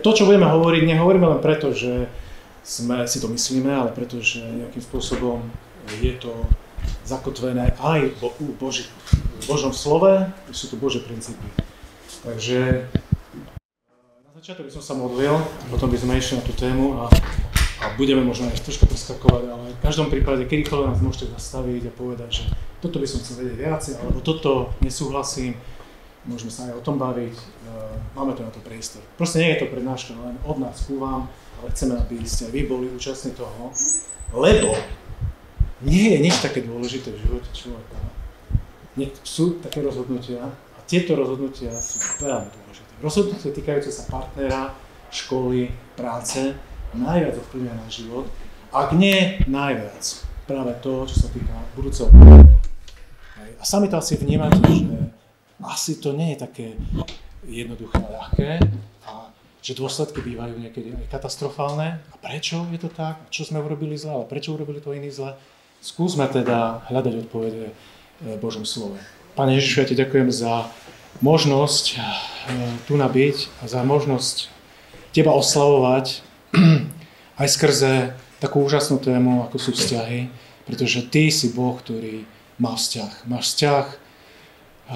to, čo budeme hovoriť, nehovoríme len preto, že si to myslíme, ale preto, že nejakým spôsobom je to zakotvené aj v Božom slove, sú to Božie princípy. Takže na začiatok by som sa modlil, potom by sme išli na tú tému a budeme možno aj troška preskakovať, ale v každom prípade, kedykoľvek nás môžete zastaviť a povedať, že toto by som chcel vedieť viacej, alebo toto nesúhlasím, môžeme sa aj o tom baviť, máme tu na to priestor. Proste nie je to prednáška len od nás ku vám, ale chceme, aby ste vy boli účastní toho, lebo nie je nič také dôležité v živote človeka. Sú také rozhodnutia a tieto rozhodnutia sú veľmi dôležité. Rozhodnutia týkajúce sa partnera, školy, práce najviac ovplyvňuje náš život, ak nie najviac práve to, čo sa týka budúceho partnera. A sami to asi vnímate, že asi to nie je také jednoduché a ľahké a že dôsledky bývajú niekedy aj katastrofálne. A prečo je to tak? Čo sme urobili zle? Ale prečo urobili to iní zle? Skúsme teda hľadať odpovede v Božom slove. Pane Ježišu, ja ti ďakujem za možnosť tu nabyť a za možnosť teba oslavovať aj skrze takú úžasnú tému, ako sú vzťahy, pretože ty si Boh, ktorý má vzťah. Máš vzťah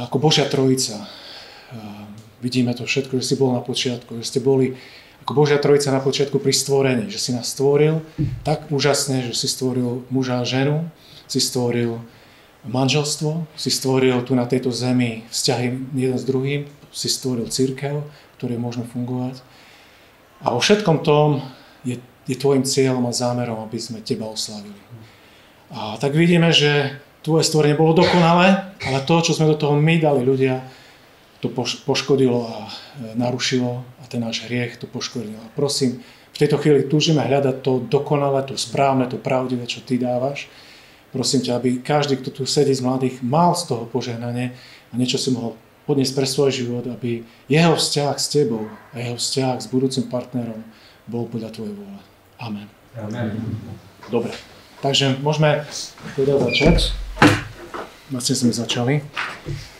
ako Božia Trojica. Vidíme to všetko, že si bol na počiatku, že ste boli ako Božia Trojica na počiatku pri stvorení, že si nás stvoril tak úžasne, že si stvoril muža a ženu, si stvoril manželstvo, si stvoril tu na tejto zemi vzťahy jeden s druhým, si stvoril cirkev, ktoré môžeme fungovať. A vo všetkom tom je tvojim cieľom a zámerom, aby sme teba oslavili. A tak vidíme, že tvoje stvorenie bolo dokonalé, ale to, čo sme do toho my dali ľudia, to poškodilo a narušilo a ten náš hriech to poškodilo. A prosím, v tejto chvíli túžime hľadať to dokonalé, to správne, to pravdivé, čo ty dávaš. Prosím ťa, aby každý, kto tu sedí z mladých, mal z toho požehnanie a niečo si mohol podniesť pre svoj život, aby jeho vzťah s tebou a jeho vzťah s budúcim partnerom bol podľa tvojej vôle. Amen. Amen. Dobre, takže môžeme teda začať. Vlastne sme začali.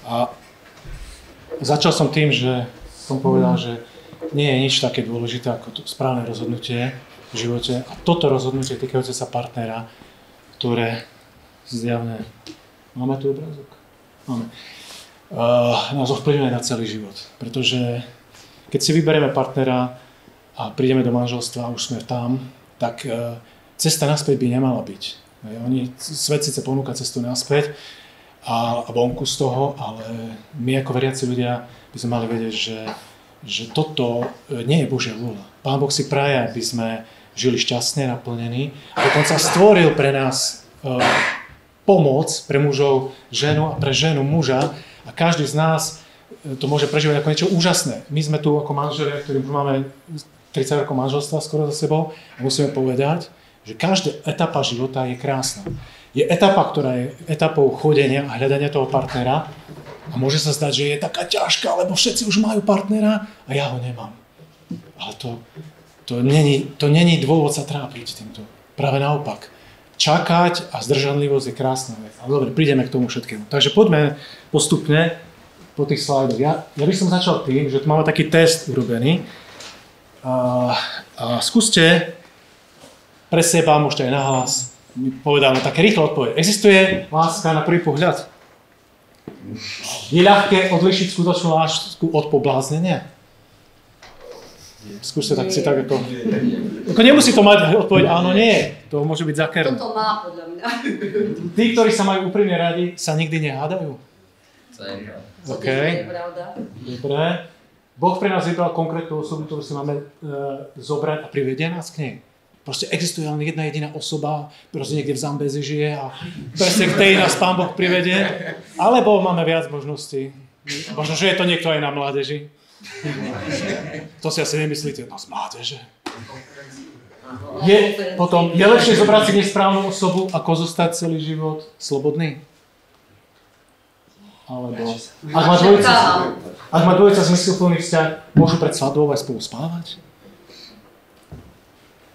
A začal som tým, že som povedal, že nie je nič také dôležité ako to správne rozhodnutie v živote. A toto rozhodnutie týkajúce sa partnera, ktoré zjavne... Máme tu obrázok? Máme. Nás ovplyvňuje na celý život. Pretože keď si vyberieme partnera a prídeme do manželstva a už sme tam, tak cesta naspäť by nemala byť. Svet síce ponúka cestu naspäť a vonku z toho, ale my ako veriaci ľudia by sme mali vedieť, že toto nie je Božia vôľa. Pán Boh si praje, aby sme žili šťastne, naplnení a dokonca stvoril pre nás pomoc pre mužov ženu a pre ženu muža a každý z nás to môže prežívať ako niečo úžasné. My sme tu ako manželia, ktorí už máme 30 rokov manželstva skoro za sebou a musíme povedať, že každá etapa života je krásna. Je etapa, ktorá je etapou chodenia a hľadania toho partnera a môže sa zdať, že je taká ťažká, lebo všetci už majú partnera a ja ho nemám. Ale to není dôvod sa trápiť týmto. Práve naopak. Čakať a zdržanlivosť je krásna vec. Ale dobre, prídeme k tomu všetkému. Takže poďme postupne po tých slajdoch. Ja by som začal tým, že tu máme taký test urobený. A skúste pre seba, môžete aj nahlas, mi povedať také rýchle odpoveď. Existuje láska na prvý pohľad? Je ľahké odlišiť skutočnú lásku od pobláznenia? Skúste tak si tak ako... Nemusí to mať odpoveď áno, nie. To môže byť zakerné. Toto má podľa mňa. Tí, ktorí sa majú úprimne radi, sa nikdy nehádajú. To je pravda. OK. Pravda. Dobre. Boh pre nás vybral konkrétnu osobu, ktorú si máme zobrať a privedie nás k nej. Proste existuje len jedna jediná osoba, proste niekde v Zambezi žije a presne k tej nás Pán Boh privedie. Alebo máme viac možností. Možno, že je to niekto aj na mládeži. To si asi nemyslíte, no z mládeže. Je lepšie zobrať si nesprávnu osobu, ako zostať celý život slobodný? Alebo ak má dvojica zmysluplný vzťah, môžu pred svadbou aj spolu spávať?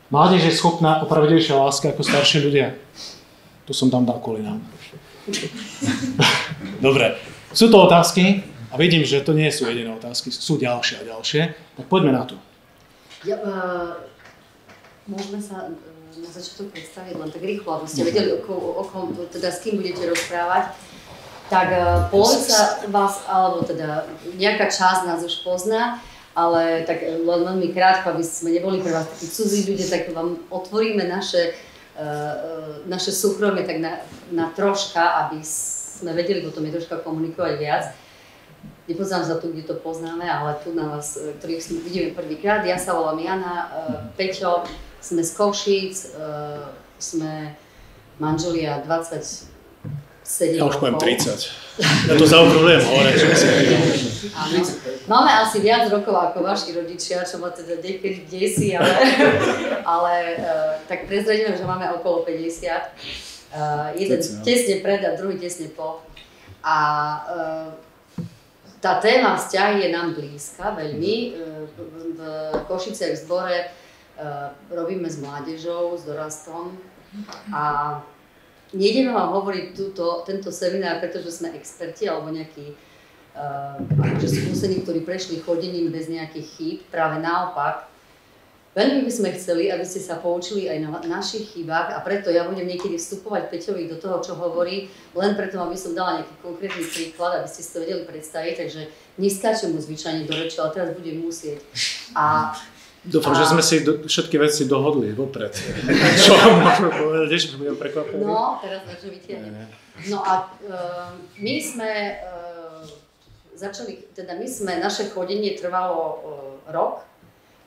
Mládež je schopná opravdejšia láska ako starší ľudia. To som tam dal kvôli nám. Dobre, sú to otázky a vidím, že to nie sú jediné otázky, sú ďalšie a ďalšie. Tak poďme na to. Môžeme sa na začiatok predstaviť len tak rýchlo, aby ste vedeli, teda s kým budete rozprávať. Tak polovica vás, alebo teda nejaká časť nás už pozná, ale tak len veľmi krátko, aby sme neboli pre vás takí cudzí ľudia, tak vám otvoríme naše súkromie tak na troška, aby sme vedeli potom je troška komunikovať viac. Nepoznám za tu, kde to poznáme, ale tu na vás, ktorých vidíme prvýkrát. Ja sa volám Jana, Peťo, sme z Košíc, sme manželia 27 Ja už poviem 30. Ja to zaokrúhľujem hore. Áno. Máme asi viac rokov ako vaši rodičia, čo ma teda niekedy desí, ale tak prezradíme, že máme okolo 50. Jeden tesne pred a druhý tesne po. A tá téma vzťahy je nám blízka veľmi. V Košiciach v zbore robíme s mládežou, s dorastom a nejdeme vám hovoriť tento seminár, pretože sme experti alebo nejakí skúsení, ktorí prešli chodením bez nejakých chýb. Práve naopak. Veľmi by sme chceli, aby ste sa poučili aj na našich chybách a preto ja budem niekedy vstupovať Peťovi do toho, čo hovorí, len preto, aby som dala nejaký konkrétny príklad, aby ste si to vedeli predstaviť, takže neskáčem mu zvyčajne do reči, ale teraz budem musieť. Dúfam, že sme si všetky veci dohodli vopred. Čo môžeme povedať, že budem prekvapený? No, teraz takže vytiahnem. No a my sme začali, teda naše chodenie trvalo rok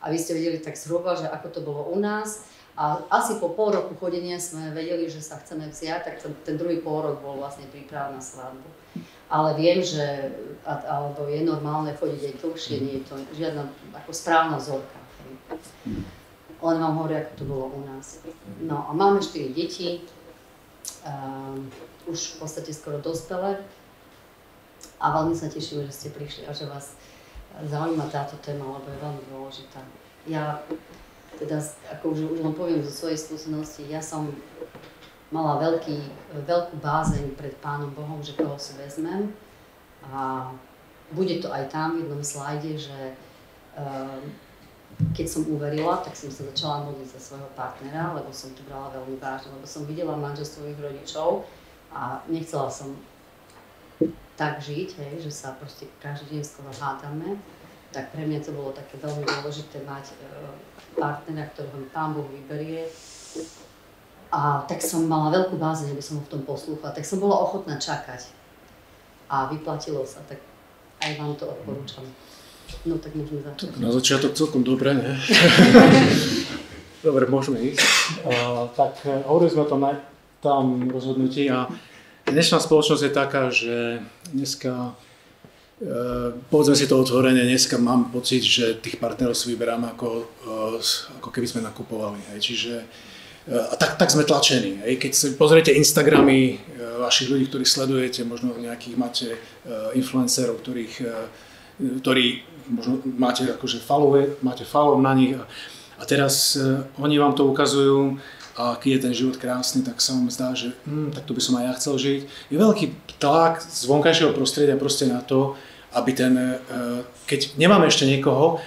a vy ste vedeli tak zhruba, že ako to bolo u nás. A asi po pol roku chodenia sme vedeli, že sa chceme vziať, tak ten druhý pol rok bol vlastne príprava na svadbu. Ale viem, že alebo je normálne chodiť aj dlhšie, nie je to žiadna ako správna vzorka. Len vám hovorí, ako to bolo u nás. No a máme 4 deti, už v podstate skoro dospelé a veľmi sa tešíme, že ste prišli a že vás zaujíma táto téma, lebo je veľmi dôležitá. Ja teda, ako už len poviem zo svojej skúsenosti, ja som mala veľkú bázeň pred Pánom Bohom, že koho si vezmem a bude to aj tam v jednom slajde, že keď som uverila, tak som sa začala modliť za svojho partnera, lebo som to brala veľmi vážne, lebo som videla manželstvo svojich rodičov a nechcela som tak žiť, že sa proste každý deň skoro hádame. Tak pre mňa to bolo také veľmi dôležité mať partnera, ktorého mi Pán Boh vyberie. A tak som mala veľkú bázeň, aby som ho v tom poslúchala, tak som bola ochotná čakať. A vyplatilo sa, tak aj vám to odporúčam. No tak môžeme začať. Na začiatok celkom dobre, ne? Dobre, môžeme ísť. Tak hovorili sme o tom tam rozhodnutí a dnešná spoločnosť je taká, že dneska, povedzme si to otvorene, dneska mám pocit, že tých partnerov si vyberám ako keby sme nakupovali. Čiže a tak sme tlačení. Keď si pozriete Instagramy vašich ľudí, ktorých sledujete, možno nejakých máte influencerov, ktorí možno máte akože máte follow na nich a teraz oni vám to ukazujú a aký je ten život krásny, tak sa vám zdá, že tak to by som aj ja chcel žiť. Je veľký tlak z vonkajšieho prostredia proste na to, aby keď nemáme ešte niekoho,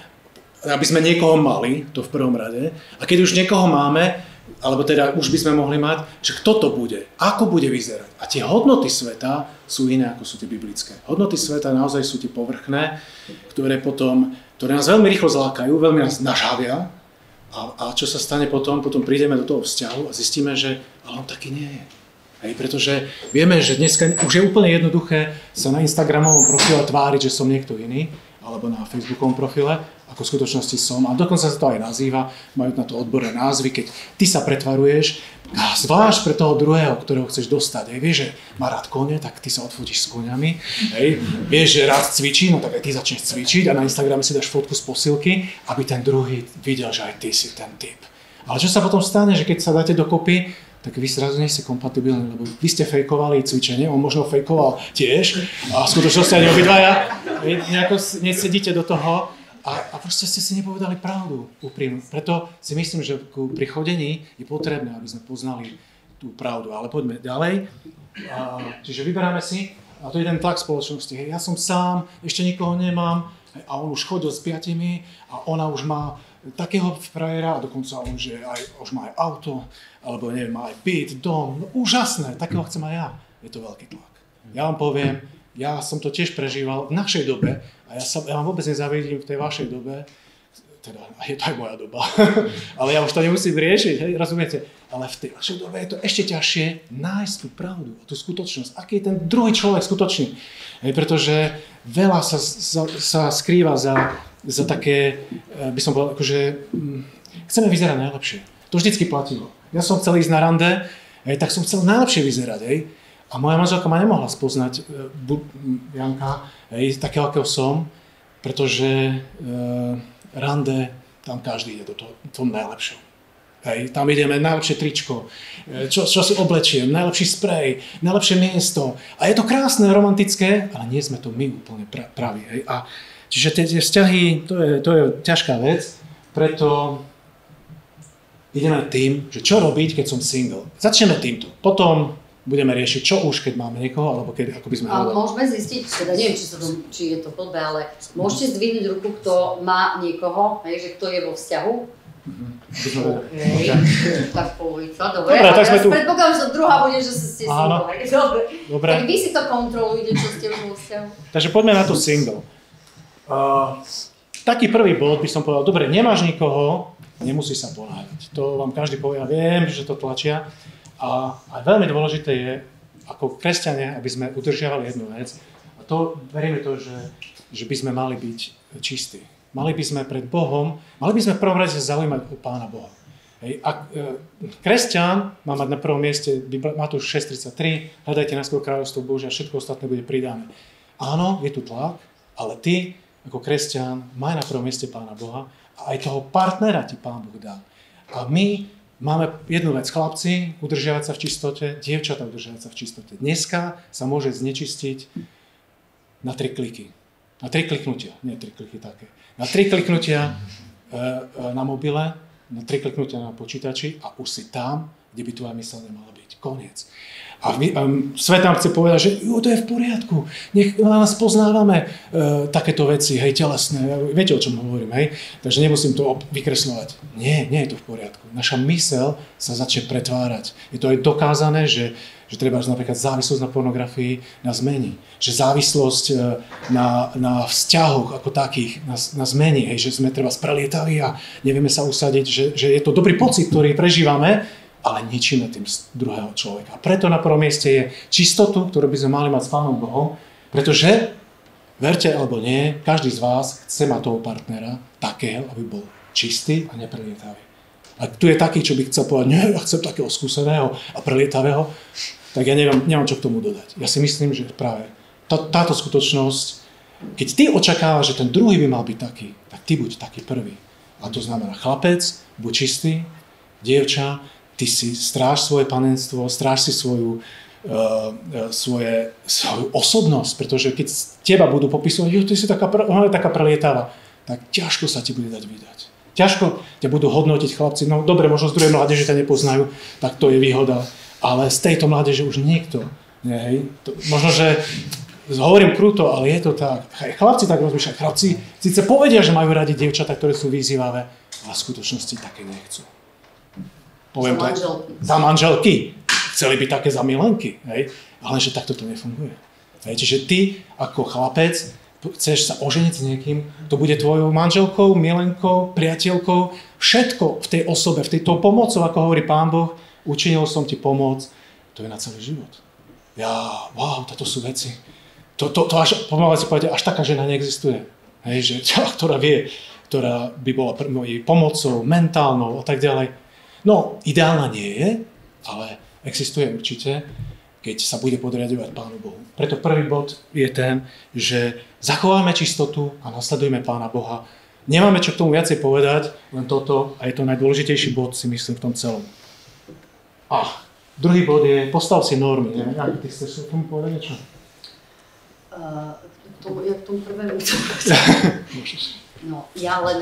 aby sme niekoho mali, to v prvom rade, a keď už niekoho máme, alebo teda už by sme mohli mať, že kto to bude, ako bude vyzerať. A tie hodnoty sveta sú iné, ako sú tie biblické. Hodnoty sveta naozaj sú tie povrchné, ktoré nás veľmi rýchlo zlákajú, veľmi nás nažhavia. A čo sa stane potom? Potom prídeme do toho vzťahu a zistíme, že ale on taký nie je. Pretože vieme, že dneska už je úplne jednoduché sa na Instagramovom profile tváriť, že som niekto iný, alebo na Facebookovom profile, ako v skutočnosti som. A dokonca sa to aj nazýva, majú na to odborné názvy, keď ty sa pretvaruješ, zvlášť pre toho druhého, ktorého chceš dostať. Vieš, že má rád kone, tak ty sa odfotíš s koňami. Vieš, že rád cvičí, no tak aj ty začneš cvičiť a na Instagrame si dáš fotku z posilky, aby ten druhý videl, že aj ty si ten typ. Ale čo sa potom stane, že keď sa dáte dokopy, tak vy zrazu nie ste kompatibilní, lebo vy ste fejkovali cvičenie, on možno fejkoval tiež a v skutočnosti ani obidvaja nejako nesedíte do toho a proste ste si nepovedali pravdu úprimnú. Preto si myslím, že pri chodení je potrebné, aby sme poznali tú pravdu. Ale poďme ďalej. Čiže vyberáme si, a to je ten tlak spoločnosti. Ja som sám, ešte nikoho nemám a on už chodil s 5 a ona už má takého frajera, a dokonca on, že už má aj auto, alebo neviem, má aj byt, dom, no úžasné, takého chcem aj ja. Je to veľký tlak. Ja vám poviem, ja som to tiež prežíval v našej dobe a ja vám vôbec nezavidím v tej vašej dobe, teda je to aj moja doba, ale ja už to nemusím riešiť, hej, rozumiete? Ale v tej vašej dobe je to ešte ťažšie nájsť tú pravdu, tú skutočnosť, aký je ten druhý človek skutočný. Hej, pretože veľa sa skrýva za také, by som povedal, akože chceme vyzerať najlepšie. To vždycky platilo. Ja som chcel ísť na rande, tak som chcel najlepšie vyzerať. Hej. A moja manželka ma nemohla spoznať, Janka, takého, akého som, pretože rande, tam každý ide do toho najlepšieho. Hej, tam ideme najlepšie tričko, čo si oblečiem, najlepší sprej, najlepšie miesto. A je to krásne, romantické, ale nie sme to my úplne praví. Hej. A čiže tie vzťahy, to je ťažká vec, preto ideme tým, že čo robiť, keď som single. Začneme týmto. Potom budeme riešiť, čo už, keď máme niekoho, alebo ako by sme hľadali. Ale môžeme zistiť, teda neviem, či je to blbé, ale môžete zdvihnúť ruku, kto má niekoho, že kto je vo vzťahu. Okay. Tak polovica, dobre. A teraz predpokladám, že druhá bude, že ste single. Dobre. Tak vy si to kontrolujete, čo ste vo vzťahu. Takže poďme na to single. Taký prvý bod by som povedal, dobre, nemáš nikoho, nemusí sa ponáhľať. To vám každý povie, ja viem, že to tlačia. A veľmi dôležité je, ako kresťania, aby sme udržiavali jednu vec. A to, veríme to, že by sme mali byť čistí. Mali by sme pred Bohom, mali by sme v prvom rade zaujímať o Pána Boha. Hej. Kresťan má mať na prvom mieste, Matúš 6.33, hľadajte najskôr kráľovstvo Božie a všetko ostatné bude pridané. Áno, je tu tlak, ale ty, ako kresťan, maj na prvom mieste Pána Boha a aj toho partnera ti Pán Boh dá. A my máme jednu vec, chlapci, udržiavať sa v čistote, dievčatá udržiavať sa v čistote. Dneska sa môže znečistiť na 3 kliky. Na 3 kliknutia, nie 3 kliky také. Na 3 kliknutia na mobile, na 3 kliknutia na počítači a už si tam, kde by tvoja myseľ nemala byť. Koniec. A svet nám chce povedať, že to je v poriadku, nech nás poznávame takéto veci, hej, telesné, viete, o čom hovorím, hej, takže nemusím to vykresľovať. Nie je to v poriadku. Naša myseľ sa začne pretvárať. Je to aj dokázané, že treba napríklad závislosť na pornografii nás zmení. Že závislosť na vzťahoch ako takých nás zmení, hej, že sme treba sprelietaví a nevieme sa usadiť, že je to dobrý pocit, ktorý prežívame, ale ničíme tým druhého človeka. A preto na prvom mieste je čistotu, ktorú by sme mali mať s Pánom Bohom, pretože, verte alebo nie, každý z vás chce mať toho partnera takého, aby bol čistý a neprelietavý. A tu je taký, čo by chcel povedať, nie, ja chcem takého skúseného a prelietavého, tak ja nemám čo k tomu dodať. Ja si myslím, že práve táto skutočnosť, keď ty očakávaš, že ten druhý by mal byť taký, tak ty buď taký prvý. A to znamená chlapec, buď čistý, dievča, ty si stráž svoje panenstvo, stráž si svoju osobnosť, pretože keď teba budú popisovať, ty si taká prelietavá, tak ťažko sa ti bude dať vydať. Ťažko ťa budú hodnotiť chlapci, no dobre, možno z druhej mládeže ťa nepoznajú, tak to je výhoda, ale z tejto mládeže už niekto. Možno, že hovorím kruto, ale je to tak. Chlapci tak rozmýšľajú, chlapci síce povedia, že majú radi dievčatá, ktoré sú vyzývavé, ale v skutočnosti také nechcú. Poviem to za manželky. Chceli by také za milenky, hej? Ale že takto to nefunguje. Hej? Čiže ty ako chlapec chceš sa oženiť s niekým, to bude tvojou manželkou, milenkou, priateľkou, všetko v tej osobe, v tejto pomocou, ako hovorí Pán Boh, učinil som ti pomoc, to je na celý život. Wow, toto sú veci. To až, pomaly si povedať, až taká žena neexistuje. Hej? Že, ktorá vie, ktorá by bola mojej pomocou, mentálnou a tak ďalej. No, ideálna nie je, ale existuje určite, keď sa bude podriadovať Pánu Bohu. Preto prvý bod je ten, že zachováme čistotu a nasledujeme Pána Boha. Nemáme čo k tomu viacej povedať, len toto, a je to najdôležitejší bod, si myslím, v tom celom. A druhý bod je, postav si normy. Neviem, ako ty chceš k tomu povedať niečo? K tomu prvému. No, ja len,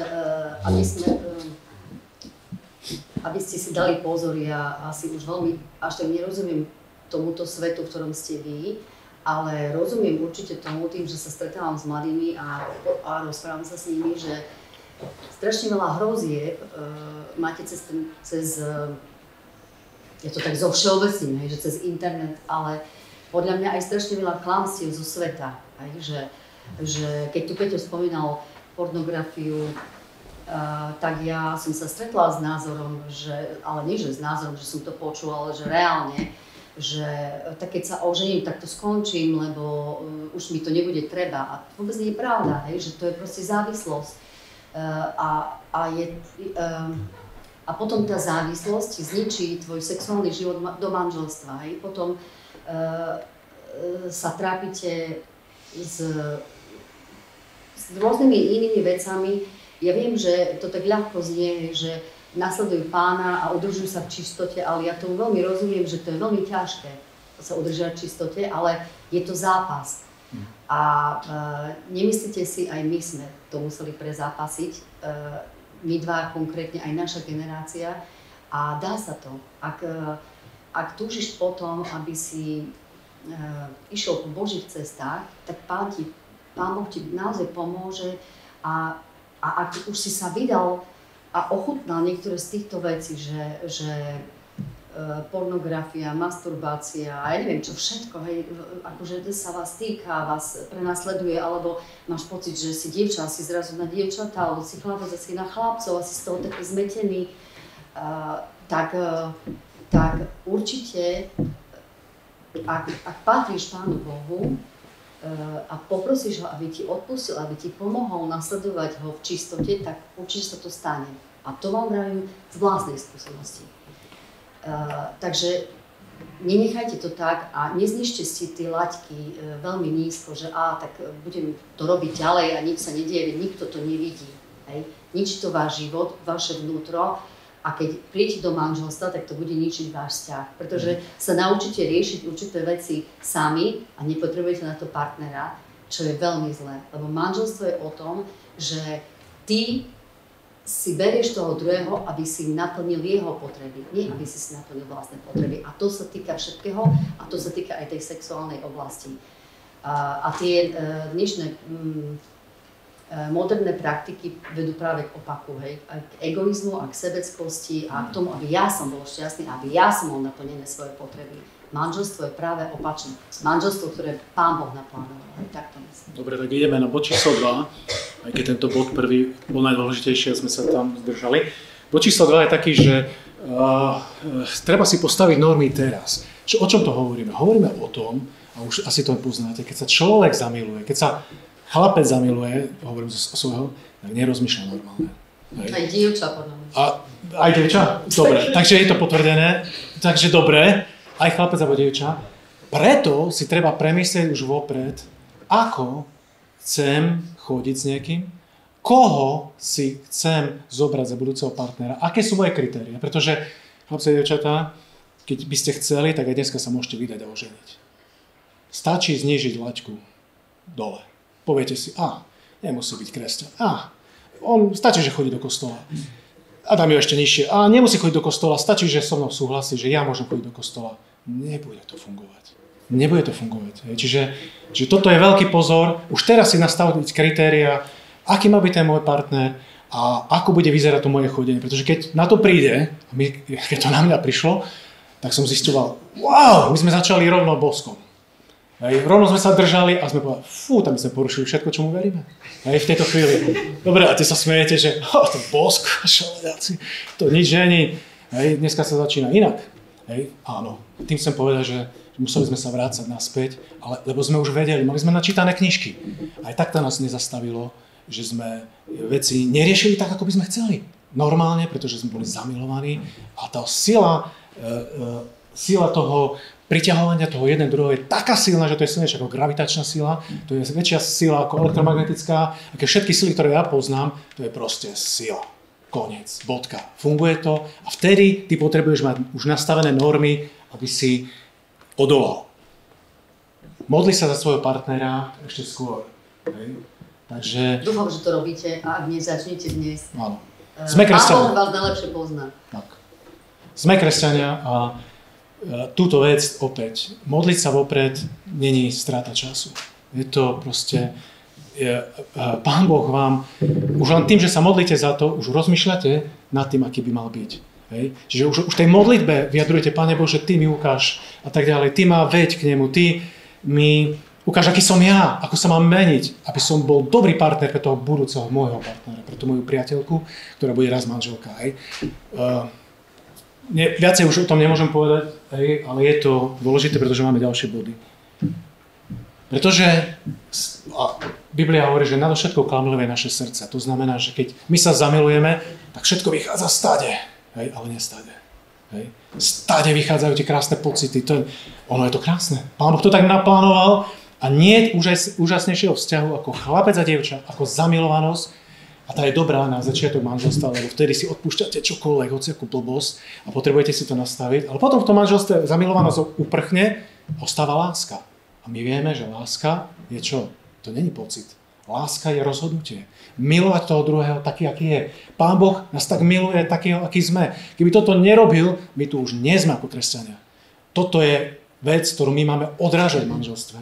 aby ste si dali pozor, ja asi už veľmi až tak nerozumiem tomuto svetu, v ktorom ste vy, ale rozumiem určite tomu tým, že sa stretávam s mladými a rozprávam sa s nimi, že strašne veľa hrozieb máte cez ja to tak zovšeobecním, že cez internet, ale podľa mňa aj strašne veľa klamstiev zo sveta. Že keď tu Peťo spomínal pornografiu, tak ja som sa stretla s názorom, ale nie že s názorom, že som to počula, ale že reálne, že tak keď sa ožením, tak to skončím, lebo už mi to nebude treba. A to vôbec nie je pravda, že to je proste závislosť. A potom tá závislosť zničí tvoj sexuálny život do manželstva. Potom sa trápite s rôznymi inými vecami. Ja viem, že to tak ľahko znie, že nasledujú Pána a udržujú sa v čistote, ale ja tomu veľmi rozumiem, že to je veľmi ťažké sa udržať v čistote, ale je to zápas. A nemyslíte si, aj my sme to museli prezápasiť, my dva konkrétne, aj naša generácia, a dá sa to. Ak túžiš potom, aby si išiel po Božích cestách, tak Pán Boh ti naozaj pomôže a ak už si sa vydal a ochutnal niektoré z týchto vecí, že pornografia, masturbácia, ja neviem čo všetko, akože sa vás týka, vás prenasleduje, alebo máš pocit, že si dievča, si zrazu na dievčatá, alebo si chlapec, si na chlapcov, asi z toho taký zmetený, tak určite, ak patríš Pánu Bohu a poprosíš ho, aby ti odpustil, aby ti pomohol nasledovať ho v čistote, tak určite sa to stane. A to vám vravím z vlastnej skúsenosti. Takže nenechajte to tak a neznižte si tie laťky veľmi nízko, že tak budem to robiť ďalej a nič sa nedieje, nikto to nevidí. Ničí to váš život, vaše vnútro a keď prídete do manželstva, tak to bude ničiť váš vzťah, pretože sa naučíte riešiť určité veci sami a nepotrebujete na to partnera, čo je veľmi zlé, lebo manželstvo je o tom, že ty si berieš toho druhého, aby si naplnil jeho potreby, nie aby si naplnil vlastné potreby. A to sa týka všetkého a to sa týka aj tej sexuálnej oblasti. A tie dnešné moderné praktiky vedú práve k opaku, k egoizmu a k sebeckosti a k tomu, aby ja som bol šťastný, aby ja som mal naplnené svoje potreby. Manželstvo je práve opačné. Manželstvo, ktoré Pán Boh naplánoval. Tak to myslím. Dobre, tak ideme na bod číslo 2, aj keď tento bod prvý bol najdôležitejší a sme sa tam zdržali. Bod číslo 2 je taký, že treba si postaviť normy teraz. O čom to hovoríme? Hovoríme o tom, a už asi to poznáte, keď sa človek zamiluje, keď sa chlapec zamiluje, hovorím zo svojho, tak nerozmýšľa normálne. Aj dievča, podľa mňa. Aj dievča? Dobre, takže je to potvrdené. Takže dobre. Aj chlapec alebo dievča. Preto si treba premyslieť už vopred, ako chcem chodiť s niekým, koho si chcem zobrať za budúceho partnera, aké sú moje kritéria. Pretože, chlapci a dievčatá, keď by ste chceli, tak aj dneska sa môžete vydať a oženiť. Stačí znížiť laťku dole. Poviete si, nemusí byť kresťan. On stačí, že chodí do kostola. A dám ju ešte nižšie. Nemusí chodiť do kostola, stačí, že so mnou súhlasí, že ja môžem chodiť do kostola. Nebude to fungovať. Nebude to fungovať. Čiže toto je veľký pozor. Už teraz si nastaviť kritéria, aký má byť ten môj partner a ako bude vyzerať to moje chodenie. Pretože keď na to príde, keď to na mňa prišlo, tak som zisťoval, my sme začali rovno boskom. Rovno sme sa držali a sme povedali, tam sme porušili všetko, čomu veríme. V tejto chvíli. Dobre, a ty sa smejete, že to bosk, šaledáci, to nič není. Dneska sa začína inak. Áno, tým chcem povedať, že museli sme sa vrácať naspäť, lebo sme už vedeli, mali sme načítané knižky. Aj tak to nás nezastavilo, že sme veci neriešili tak, ako by sme chceli. Normálne, pretože sme boli zamilovaní a tá sila toho priťahovania toho jeden druhého je taká silná, že to je silnejšia ako gravitačná sila, to je väčšia sila ako elektromagnetická, aké všetky sily, ktoré ja poznám, to je proste sila. Koniec, bodka. Funguje to a vtedy ty potrebuješ mať už nastavené normy, aby si odolal. Modli sa za svojho partnera ešte skôr. Takže... Dúfam, že to robíte a ak nezačnete dnes. Áno. Sme kresťania. Pán Boh vás najlepšie pozná. Tak. Sme kresťania a túto vec opäť, modliť sa vopred není strata času. Je to proste Pán Boh vám, už len tým, že sa modlíte za to, už rozmýšľate nad tým, aký by mal byť. Hej? Čiže už tej modlitbe vyjadrujete, Pane Bože, Ty mi ukáž a tak ďalej, Ty ma veď k nemu, Ty mi ukáž, aký som ja, ako sa mám meniť, aby som bol dobrý partner pre toho budúceho môjho partnera, pre tú moju priateľku, ktorá bude raz manželka. Hej? Viacej už o tom nemôžem povedať, hej, ale je to dôležité, pretože máme ďalšie body. Pretože Biblia hovorí, že nadovšetko klamlivé je naše srdce. To znamená, že keď my sa zamilujeme, tak všetko vychádza stade, hej, ale nestade. Hej. Stade vychádzajú tie krásne pocity. Ono je to krásne. Pán Boh to tak naplánoval a nie je úžasnejšieho vzťahu ako chlapec a dievča, ako zamilovanosť. A tá je dobrá na začiatok manželstva, lebo vtedy si odpúšťate čokoľvek, hociakú blbosť a potrebujete si to nastaviť. Ale potom v tom manželstve zamilovanosť uprchne, ostáva láska. A my vieme, že láska je čo? To není pocit. Láska je rozhodnutie. Milovať toho druhého taký, aký je. Pán Boh nás tak miluje, takého, aký sme. Keby toto nerobil, my tu už nie sme ako kresťania. Toto je vec, ktorú my máme odrážať v manželstve.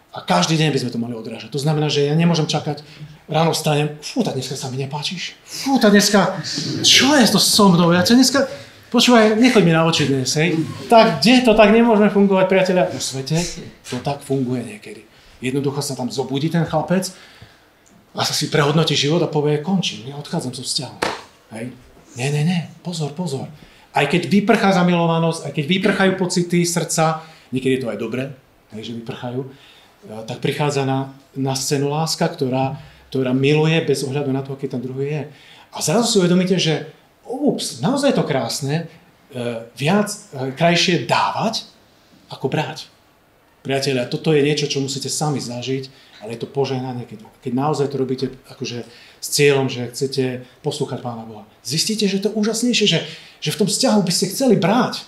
A každý deň by sme to mali odrážať. To znamená, že ja nemôžem čakať, ráno vstanem, tak dneska sa mi nepáčiš. Tak dneska, čo je to so mnou? Ja dneska... Počúvaj, nechoď mi na oči dnes, hej. Tak, kde to tak nemôžeme fungovať, priatelia? V svete to tak funguje niekedy. Jednoducho sa tam zobudí ten chlapec a sa si prehodnotí život a povie, končím, ja odchádzam zo vzťahu. Hej. Nie, pozor. Aj keď vyprchá zamilovanosť, aj keď vyprchajú pocity srdca, niekedy je to aj dobré, hej, že vyprchajú, tak prichádza na scénu láska, ktorá miluje bez ohľadu na to, aký ten druhý je. A zrazu si uvedomíte, že naozaj je to krásne, krajšie dávať, ako brať. Priatelia, toto je niečo, čo musíte sami zažiť, ale je to požehnanie, keď naozaj to robíte akože s cieľom, že chcete poslúchať Pána Boha. Zistíte, že to je úžasnejšie, že v tom vzťahu by ste chceli brať.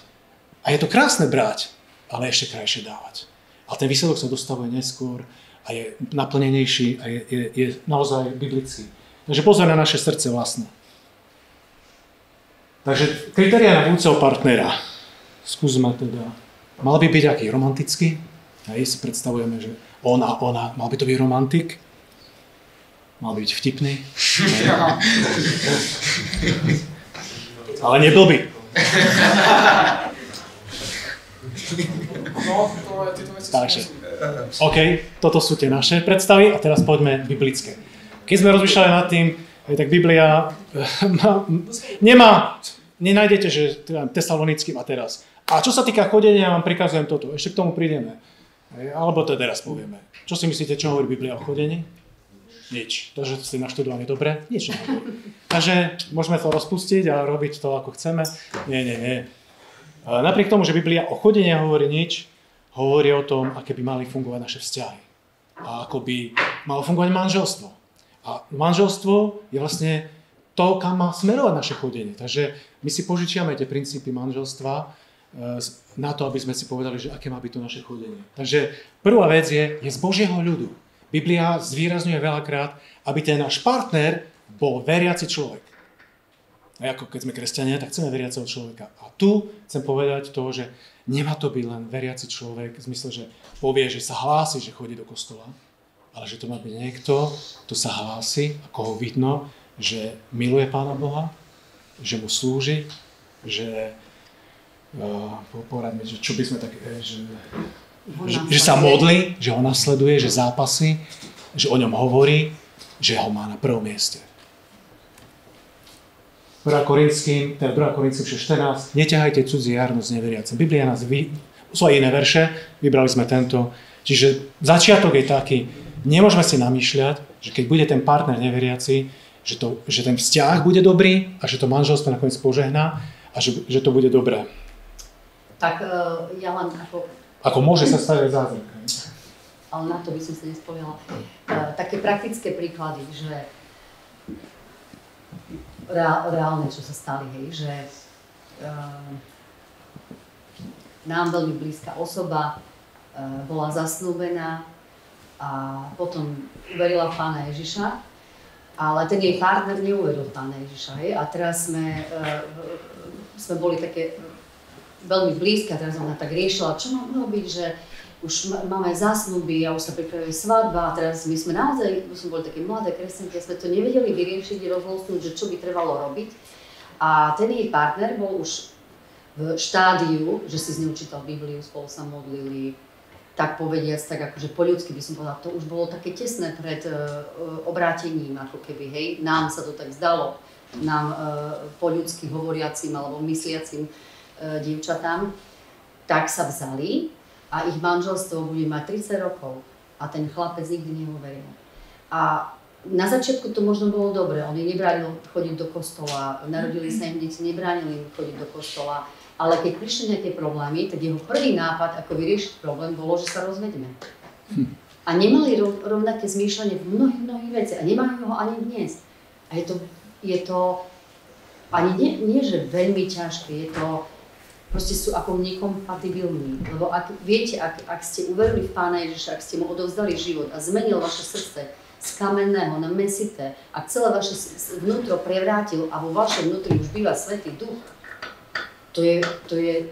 A je to krásne brať, ale ešte krajšie dávať. A ten výsledok sa dostavuje neskôr a je naplnenejší a je naozaj biblický. Takže pozor na naše srdce vlastné. Takže kritériá na budúceho partnera. Skúsme teda. Mal by byť aký? Romantický? Hej, si predstavujeme, že on a ona. Mal by to byť romantik? Mal by byť vtipný? Ale nebyl by. Takže, OK, toto sú tie naše predstavy a teraz poďme biblické. Keď sme rozmýšľali nad tým, tak Biblia nenájdete, že Tesalonickým a teraz. A čo sa týka chodenia, ja vám prikazujem toto. Ešte k tomu prídeme. Alebo to teraz povieme. Čo si myslíte, čo hovorí Biblia o chodení? Nič. To, že ste naštudovaní dobre, nič nehovorí. Takže môžeme to rozpustiť a robiť to, ako chceme. Nie. Napriek tomu, že Biblia o chodení hovorí nič, hovorí o tom, aké by mali fungovať naše vzťahy. A ako by malo fungovať manželstvo. A manželstvo je vlastne to, kam má smerovať naše chodenie. Takže my si požičiame tie princípy manželstva na to, aby sme si povedali, že aké má byť to naše chodenie. Takže prvá vec je z Božieho ľudu. Biblia zvýrazňuje veľakrát, aby ten náš partner bol veriaci človek. A ako keď sme kresťania, tak chceme veriaceho človeka. A tu chcem povedať to, že nemá to byť len veriaci človek, v zmysle, že povie, že sa hlási, že chodí do kostola, ale že to má byť niekto, kto sa hlási, ako ho vidno, že miluje Pána Boha, že mu slúži, že poradme, že čo by sme tak, že sa modlí, že ho nasleduje, že zápasí, že o ňom hovorí, že ho má na prvom mieste. 2. Korinským 6.14. Neťahajte cudzí jarno z neveriacim. Biblia nás sú aj iné verše, vybrali sme tento. Čiže začiatok je taký, nemôžeme si namýšľať, že keď bude ten partner neveriaci, že ten vzťah bude dobrý a že to manželstvo nakoniec požehná a že to bude dobré. Tak ja len ako... Ako môže sa stať zázrak. Ale na to by som sa nespovedala. Také praktické príklady, že reálne, čo sa stali, hej, že nám veľmi blízka osoba bola zasnúbená a potom uverila v Pána Ježiša, ale ten jej partner neuveril v Pána Ježiša, hej, a teraz sme boli také veľmi blízke a teraz ona tak riešila, čo mám robiť, že už máme zásnuby a už sa pripravuje svadba a teraz my sme naozaj, už sme boli také mladé kresťanky a sme to nevedeli vyriešiť, rozhodnúť, že čo by trebalo robiť. A ten jej partner bol už v štádiu, že si z ňou čítal Bibliu, spolu sa modlili, tak povediac, tak akože po ľudsky by som povedala, to už bolo také tesné pred obrátením, ako keby, hej, nám sa to tak zdalo, nám po ľudsky hovoriacim alebo mysliacim dievčatám, tak sa vzali a ich manželstvo bude mať 30 rokov a ten chlapec nikdy nehovoril. A na začiatku to možno bolo dobre, on jej nebránil chodiť do kostola, narodili sa im deti, nebránili im chodiť do kostola, ale keď prišli nejaké problémy, tak jeho prvý nápad, ako vyriešiť problém, bolo, že sa rozvedme. A nemali rovnaké zmýšľanie v mnohých veciach a nemajú ho ani dnes. A je to ani nie, že veľmi ťažké, je to, proste sú ako nekompatibilní. Lebo viete, ak ste uverili v Pána Ježiša, ak ste mu odovzdali život a zmenil vaše srdce z kamenného na mesité, ak celé vaše vnútro prevrátil a vo vašom vnútri už býva Svätý Duch, to je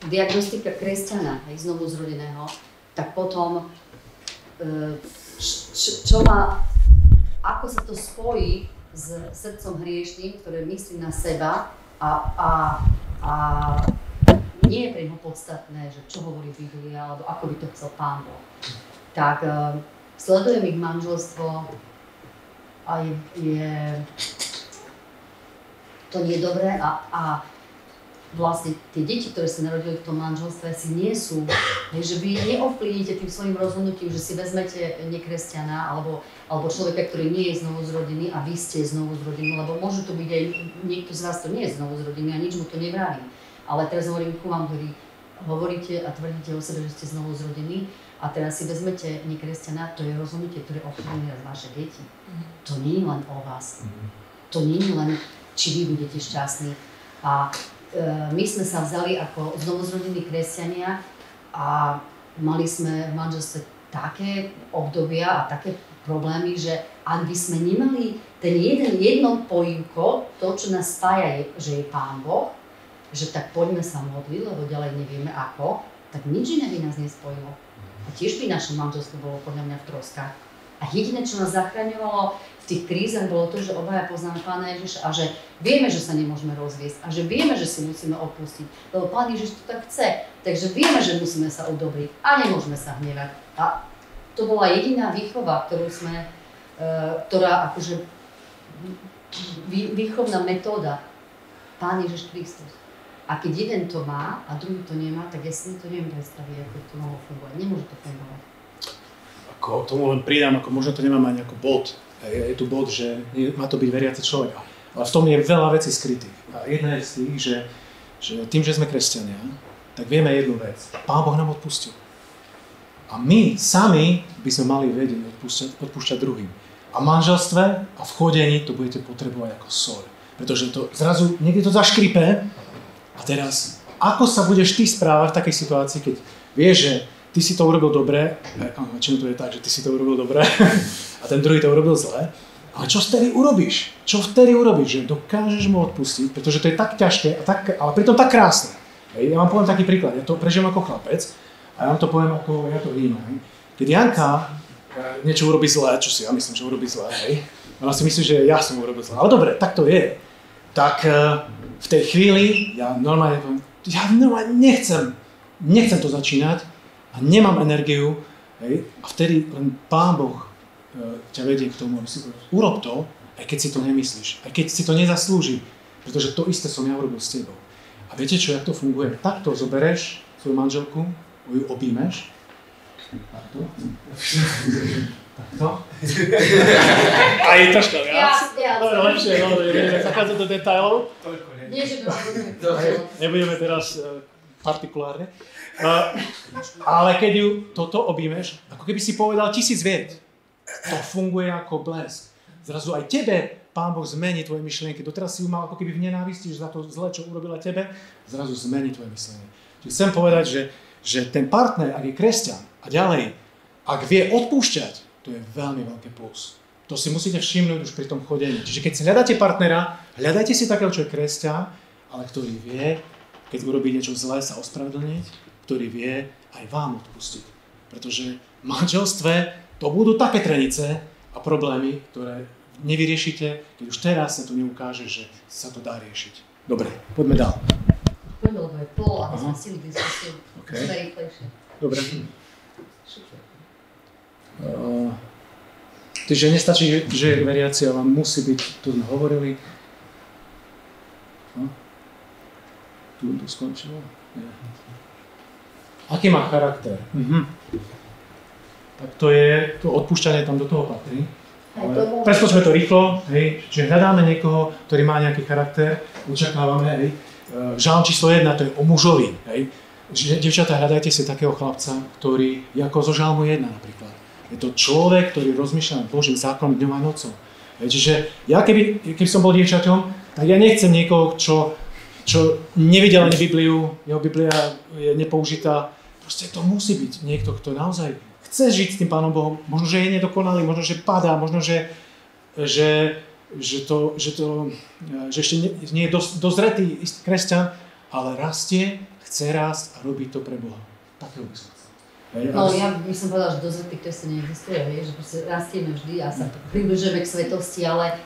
diagnostika kresťana, aj znovu zrodeného, tak potom ako sa to spojí s srdcom hriešným, ktoré myslí na seba a nie je pre neho podstatné, že čo hovorí Biblia, alebo ako by to chcel Pán Boh. Tak sledujem ich manželstvo a to nie je dobré a vlastne tie deti, ktoré sa narodili v tom manželstve, si nie sú, že vy neovplyvníte tým svojim rozhodnutím, že si vezmete nekresťana alebo človeka, ktorý nie je znovuzrodený a vy ste znovuzrodení, lebo môžu to byť aj niekto z vás, to nie je znovuzrodený a nič mu to nebráni. Ale teraz hovorím ku vám, ktorí hovoríte a tvrdíte o sebe, že ste znovuzrodení a teraz si vezmete nekresťana, to je rozhodnutie, ktoré ovplyvní vaše deti. To nie je len o vás. To nie je len, či vy budete šťastní. A my sme sa vzali ako znovuzrodení kresťania a mali sme v manželstve také obdobia a také problémy, že ak by sme nemali ten jedno pojívko, to, čo nás spája, že je Pán Boh, že tak poďme sa modliť, lebo ďalej nevieme ako, tak nič iné by nás nespojilo. A tiež by naše manželstvo bolo podľa mňa v troskách. A jediné, čo nás zachraňovalo v tých krízach, bolo to, že obaja poznáme Pána Ježiša a že vieme, že sa nemôžeme rozviesť a že vieme, že si musíme odpustiť, lebo Pán Ježiš to tak chce. Takže vieme, že musíme sa udobriť a nemôžeme sa hnevať. A to bola jediná výchova, ktorá akože výchovná metóda Pán Ježiš Kristus. A keď jeden to má a druhý to nemá, tak ja si to neviem predstaviť, ako to mohlo fungovať. Nemôže to fungovať. Ako tomu len pridám, ako možno to nemám ani ako bod. Je tu bod, že má to byť veriaci človek. Ale v tom je veľa vecí skrytých. A jedna je z tých, že tým, že sme kresťania, tak vieme jednu vec. Pán Boh nám odpustil. A my sami by sme mali vedieť odpúšťať druhým. A v manželstve a v chodení to budete potrebovať ako soľ. Pretože to zrazu niekde to zaškripe. A teraz, ako sa budeš ty správať v takej situácii, keď vieš, že ty si to urobil dobre, väčšinou to je tak, že ty si to urobil dobre a ten druhý to urobil zle, ale čo vtedy urobíš? Čo vtedy urobíš? Že dokážeš mu odpustiť, pretože to je tak ťažké, ale pritom tak krásne. Ja vám poviem taký príklad, ja to prežijem ako chlapec a ja vám to poviem, ako ja to vnímam. Keď Janka niečo urobí zle, čo si ja myslím, že urobí zle, hej, ona si myslí, že ja som urobil zle, ale dobre, tak to je. Tak v tej chvíli ja normálne nechcem to začínať a nemám energiu, hej, a vtedy len Pán Boh ťa vedie k tomu, aby si povedal, urob to, aj keď si to nemyslíš, aj keď si to nezaslúži, pretože to isté som ja urobil s tebou. A viete čo, jak to funguje? Takto zobereš svoju manželku, ju objímeš, takto. A je troška viac. Dobre, lepšie, nebudeme zachádzať do detailov. Nie, že nebudeme teraz partikulárne. Ale keď ju toto objímeš, ako keby si povedal 1000 viet. To funguje ako blesk. Zrazu aj tebe Pán Boh zmení tvoje myšlienky. Doteraz si ju mal ako keby v nenávisti, že za to zle, čo urobila tebe, zrazu zmení tvoje myslenie. Čiže chcem povedať, že ten partner, ak je kresťan a ďalej, ak vie odpúšťať, to je veľmi veľký plus. To si musíte všimnúť už pri tom chodení. Čiže keď si hľadáte partnera, hľadajte si takého, čo je kresťan, ale ktorý vie, keď urobí niečo zlé, sa ospravedlniť ktorý vie aj vám odpustiť. Pretože v manželstve to budú také trenice a problémy, ktoré nevyriešite, keď už teraz sa to neukáže, že sa to dá riešiť. Dobre, poďme ďalej. Poďme, lebo je pol, aby sme si diskusiu. Okay. Sme rýchlejšie. Dobre. Takže nestačí, že veriaci, ale musí byť, tu sme hovorili. Tu skončilo? Nie. Aký má charakter? Tak to je, to odpúšťanie tam do toho patrí. Preskočme to rýchlo, hej, že hľadáme niekoho, ktorý má nejaký charakter, očakávame, hej. Žalm číslo 1, to je o mužovi, hej. Dievčatá, hľadajte si takého chlapca, ktorý je ako zo Žalmu 1 napríklad. Je to človek, ktorý rozmýšľa nad Božím zákonom dňom a nocou. Čiže ja keby som bol dievčaťom, tak ja nechcem niekoho, čo nevidel ani Bibliu, jeho Biblia je nepoužitá. Proste to musí byť niekto, kto naozaj chce žiť s tým Pánom Bohom. Možno, že je nedokonalý, možno, že padá, možno, že ešte nie je dozretý kresťan, ale rastie, chce rásť a robí to pre Boha. Takého by som chcel. No ja by som povedala, že dozretý kresťan neexistuje, že proste rastieme vždy a sa približujeme k svetosti, ale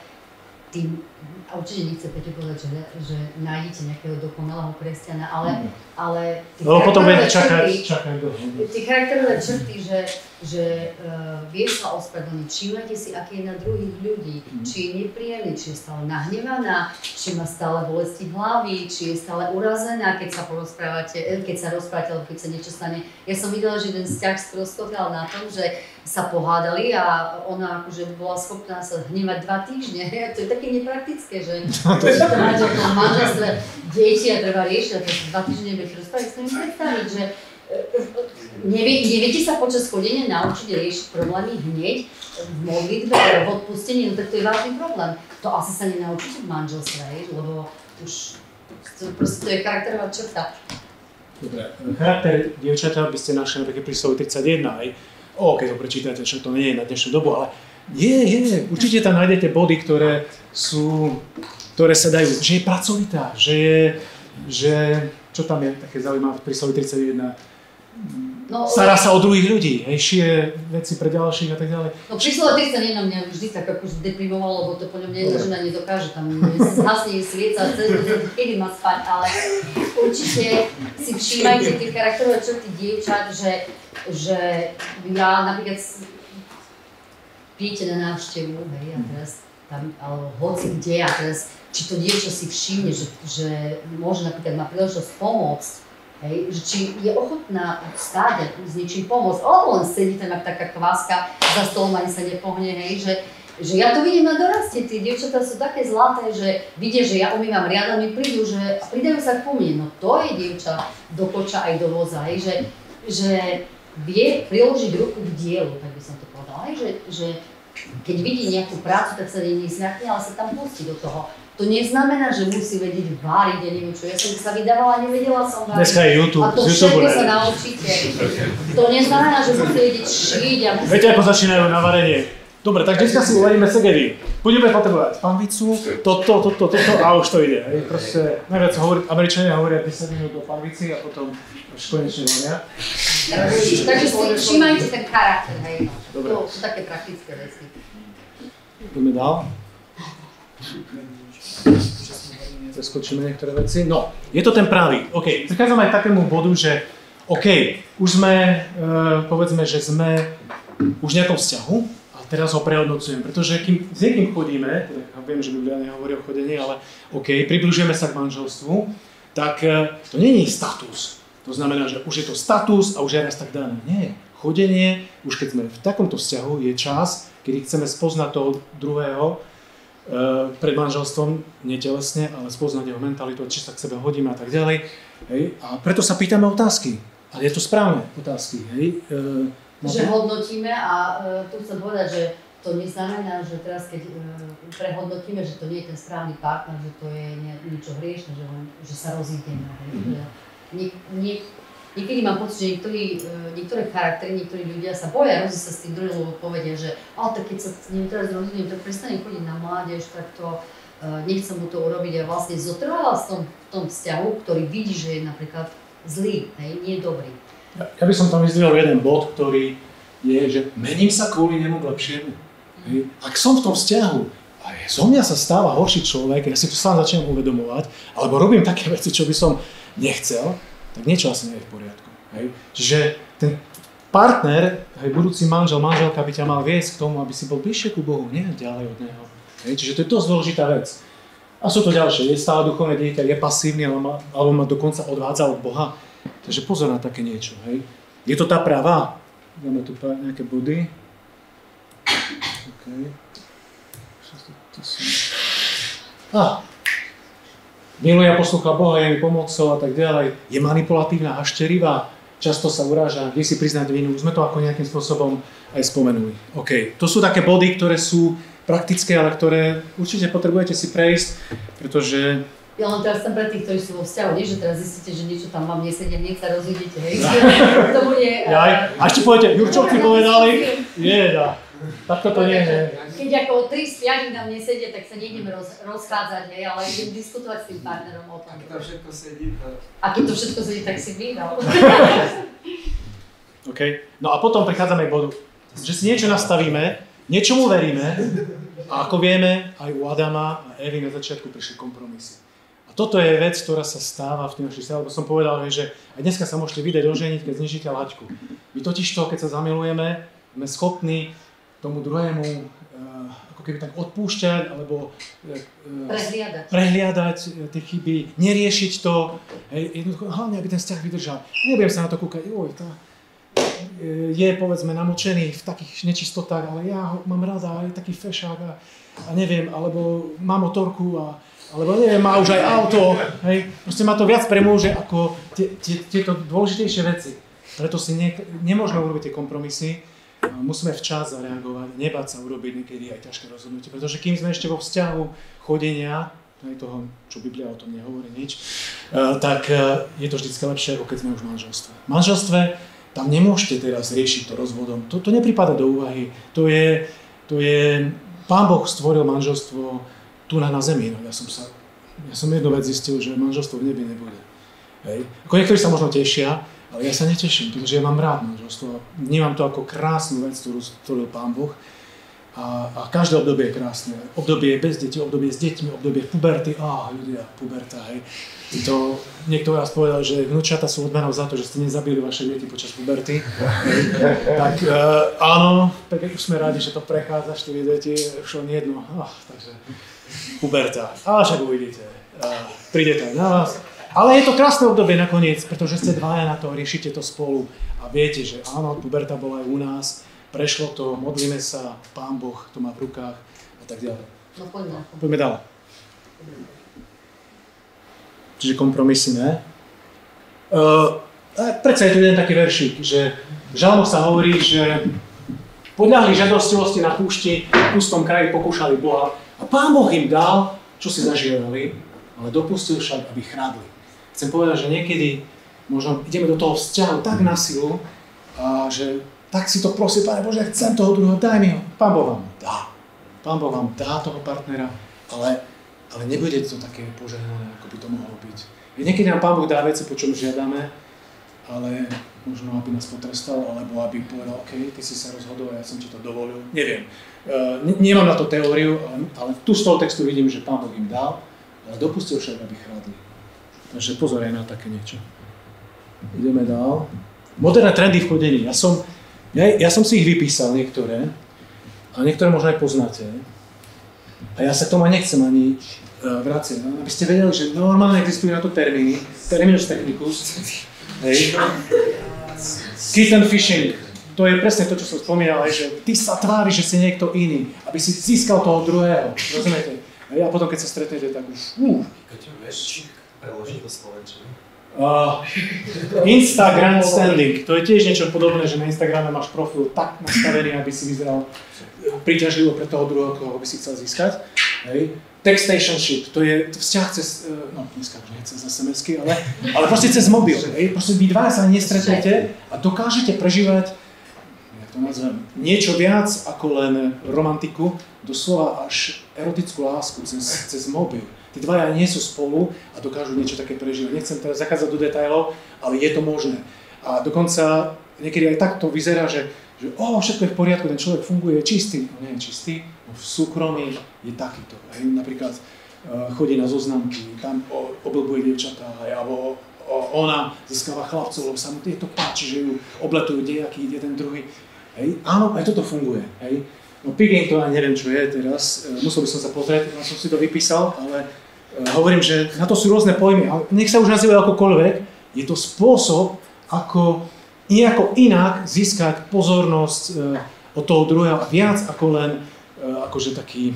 tým, a určite nechce Peťo povedať, že nájdete nejakého dokonalého kresťana, ale potom budete čakať tie charakterové črty, že vieš sa ospravedlniť, všímajte si, aký je na druhých ľudí, či je nepríjemný, či je stále nahnevaná, či má stále bolesti hlavy, či je stále urazená, keď sa rozprávate, alebo keď sa niečo stane. Ja som videla, že jeden vzťah stroskotal na tom, že sa pohádali a ona akože bola schopná sa hnevať 2 týždne. To je také nepraktické, že to máte v tom manželstve deti a treba riešiť, a to 2 týždne nebudete rozprávať. Chcem si predstaviť, že neviete sa počas chodenia naučiť riešiť problémy hneď v modlitbe, v odpustení, no tak to je vážny problém. To asi sa nenaučíte v manželstve, lebo už proste to je charakterová črta. Dobre, charakter dievčatá by ste našli napríklad pri slovu 31 aj. Keď to prečítate, čo to nie je na dnešnú dobu, ale určite tam nájdete body, ktoré sa dajú, že je pracovitá, že čo tam je také zaujímavé pri slovi 31, stará sa o druhých ľudí, šije veci pre ďalších a tak ďalej. No pri slove 31 mňa vždy tak akože deprimovalo, lebo to po ňom žena nedokáže, tam zhasne svieca, kedy má spať, ale určite si všímajte tie charakterové črty dievčat, že ja napríklad príjete na návštevu, a teraz tam, alebo hoci kde, a teraz či to dievča si všimne, že môže napríklad má príležitosť pomôcť, že či je ochotná stáť a s niečím pomôcť, alebo len sedí tam ako taká kváska, za stolom ani sa nepohne, že ja to vidím na dorastie, tie dievčatá sú také zlaté, že vidia, že ja umývam riad a mi prídu, že pridajú sa ku mne, no to je dievča do koča aj do voza, že vie priložiť ruku k dielu, tak by som to povedala, že keď vidí nejakú prácu, tak sa jej nezľakne, ale sa tam pustí do toho. To neznamená, že musí vedieť váriť, ja neviem čo, ja som sa vydávala, nevedela som váriť. Dneska je YouTube, a to všetko sa naučíte. To neznamená, že musí vedieť šiť a musí... Viete, ako začínajú na varenie. Dobre, tak dneska si uvaríme segedy. Budeme potrebovať panvicu, toto a už to ide. Proste najviac Američania hovoria 10 minút o panvici a potom už konečne varia. Takže si všímajte ten charakter, Dobre. To sú také praktické veci. Poďme dál. Preskočíme niektoré veci. No, je to ten pravý. Prichádzame aj k takému bodu, že už sme, povedzme, že sme už v nejakom vzťahu a teraz ho prehodnocujem, pretože kým s niekým chodíme, teda viem, že Biblia nehovorí o chodení, ale približujeme sa k manželstvu, tak to nie je status. To znamená, že už je to status a už je raz tak dané. Nie. Chodenie, už keď sme v takomto vzťahu, je čas, kedy chceme spoznať toho druhého pred manželstvom, netelesne, ale spoznať jeho mentalitu, či sa k sebe hodíme a tak ďalej. A preto sa pýtame otázky. Ale je to správne otázky. Že hodnotíme a tu chcem povedať, že to neznamená, že teraz keď prehodnotíme, že to nie je ten správny partner, že to je niečo hriešne, že sa rozídeme. Niekedy mám pocit, že niektoré charaktery, niektorí ľudia sa boja rozísť sa s tým druhým, lebo povedia, že tak keď sa s ním teraz rozídem, tak prestanem chodiť na mládež, tak to nechcem mu to urobiť a vlastne zotrvala v tom vzťahu, ktorý vidí, že je napríklad zlý, hej, nie dobrý. Ja by som tam vyzdvihol jeden bod, ktorý je, že mením sa kvôli nemu k lepšiemu. Hej. Ak som v tom vzťahu a zo mňa sa stáva horší človek, ja si to sám začínam uvedomovať, alebo robím také veci, čo by som nechcel, tak niečo asi nie je v poriadku. Hej. Čiže ten partner, hej, budúci manžel, manželka by ťa mal viesť k tomu, aby si bol bližšie ku Bohu, nie ďalej od Neho. Hej. Čiže to je dosť dôležitá vec. A sú to ďalšie, je stále duchovné dieťa, je pasívny, alebo ma dokonca odvádza od Boha. Takže pozor na také niečo. Hej. Je to tá pravá? Dáme tu nejaké body. Okay. Miluje a poslúcha Boha, je mi pomocou a tak ďalej. Je manipulatívna a šterivá, často sa uráža, vie si priznať vinu. Sme to ako nejakým spôsobom aj spomenuli. OK. To sú také body, ktoré sú praktické, ale ktoré určite potrebujete si prejsť, pretože... Ja len teraz som pre tých, ktorí sú vo vzťahu, nie, že teraz zistíte, že niečo tam vám nesedie, nech sa rozhodíte, hej. To bude... A ešte poviete, Jurčovci povedali, tak toto nie je. Keď ako 3 z 5 nám nesedie, tak sa nejdeme rozchádzať, hej, ale idem diskutovať s tým partnerom o tom. Ak to všetko sedí, tak... A keď to všetko sedí, tak si vydal. OK. No a potom prichádzame k bodu, že si niečo nastavíme, niečomu veríme a ako vieme, aj u Adama a Evy na začiatku prišli kompromisy. A toto je vec, ktorá sa stáva v tým našich vzťahoch, lebo som povedal, že aj dneska sa môžete vydať oženiť, keď znižíte laťku. My totižto, keď sa zamilujeme, sme schopní tomu druhému ako keby tak odpúšťať, alebo prehliadať tie chyby, neriešiť to, jednoducho, hlavne, aby ten vzťah vydržal. Nebudem sa na to kúkať, je povedzme namočený v takých nečistotách, ale ja ho mám rada, je taký fešák a neviem, alebo má motorku alebo neviem, má už aj auto, hej. Proste má to viac premôže ako tieto dôležitejšie veci. Preto si nemôžeme urobiť tie kompromisy, musíme včas zareagovať, nebáť sa urobiť niekedy aj ťažké rozhodnutie, pretože kým sme ešte vo vzťahu chodenia, aj toho, čo Biblia o tom nehovorí nič, tak je to vždycky lepšie, ako keď sme už v manželstve. V manželstve tam nemôžete teraz riešiť to rozvodom. To nepripada do úvahy. To je Pán Boh stvoril manželstvo tu na zemi. No, ja som jednu vec zistil, že manželstvo v nebi nebude. Hej. Ako niektorí sa možno tešia, ale ja sa neteším, pretože ja mám rád manželstvo. Vnímam to ako krásnu vec, ktorú stvoril Pán Boh. A každé obdobie je krásne. Obdobie bez detí, obdobie s deťmi, obdobie puberty. Ľudia, puberta, hej. Niekto vás povedal, že vnúčata sú odmenou za to, že ste nezabili vaše deti počas puberty. Tak áno, tak už sme rádi, že to prechádza, 4 deti, už len jedno. Takže puberta. Však uvidíte. Príde to aj na vás. Ale je to krásne obdobie nakoniec, pretože ste dvaja na to, riešite to spolu a viete, že áno, puberta bola aj u nás. Prešlo to, modlíme sa, Pán Boh to má v rukách a tak ďalej. No poďme. Poďme ďalej. Čiže kompromisy, ne? Predsa je tu jeden taký veršík, že v žalmoch sa hovorí, že podľahli žiadostivosti na púšti, v pustom kraji pokúšali Boha a Pán Boh im dal, čo si zažívali, ale dopustil však, aby chrádli. Chcem povedať, že niekedy možno ideme do toho vzťahu tak na silu, že tak si to prosí, Pane Bože, chcem toho druhého, daj mi ho. Pán Boh vám dá. Pán Boh vám dá toho partnera, ale nebude to také požehnané, ako by to mohlo byť. Niekedy nám Pán Boh dá veci, po čom žiadame, ale možno, aby nás potrestal, alebo aby povedal, OK, ty si sa rozhodol, ja som ti to dovolil. Neviem. Nemám na to teóriu, ale tu z toho textu vidím, že Pán Boh im dal, ale dopustil však, aby chrádli. Takže pozor aj na také niečo. Ideme dál. Moderné trendy v chodení. Ja som si ich vypísal niektoré, a niektoré možno aj poznáte. A ja sa k tomu nechcem ani vraciať. Aby ste vedeli, že normálne existujú na to termíny. Terminus technicus. Hej. Kiss and fishing. To je presne to, čo som spomínal, že ty sa tváriš, že si niekto iný, aby si získal toho druhého. Rozumiete? A potom, keď sa stretnete, tak už... Vieš, preložiť do slovenčiny? Instagram standing, to je tiež niečo podobné, že na Instagrame máš profil tak nastavený, aby si vyzeral príťažlivo pre toho druhého, koho by si chcel získať. Hej. Textationship, to je vzťah cez, dneska už nie cez SMS-ky, ale proste cez mobil. Hej. Proste vy dva sa nestretnete a dokážete prežívať, jak to nazvem, niečo viac ako len romantiku, doslova až erotickú lásku cez mobil. Tí dvaja nie sú spolu a dokážu niečo také prežívať. Nechcem teraz zachádzať do detailov, ale je to možné. A dokonca niekedy aj takto vyzerá, že všetko je v poriadku, ten človek funguje, je čistý. No nie je čistý, no v súkromí je takýto. Hej. Napríklad chodí na zoznamky, tam oblbuje dievčatá, alebo ona získava chlapcov, lebo sa mu to páči, že ju obletujú dejaký jeden druhý. Hej. Áno, aj toto funguje. Hej. No pigging to ani neviem, čo je teraz, musel by som sa pozrieť, ja som si to vypísal, ale hovorím, že na to sú rôzne pojmy, ale nech sa už nazývajú akokoľvek, je to spôsob, ako nejako inak získať pozornosť od toho druhého viac ako len akože taký,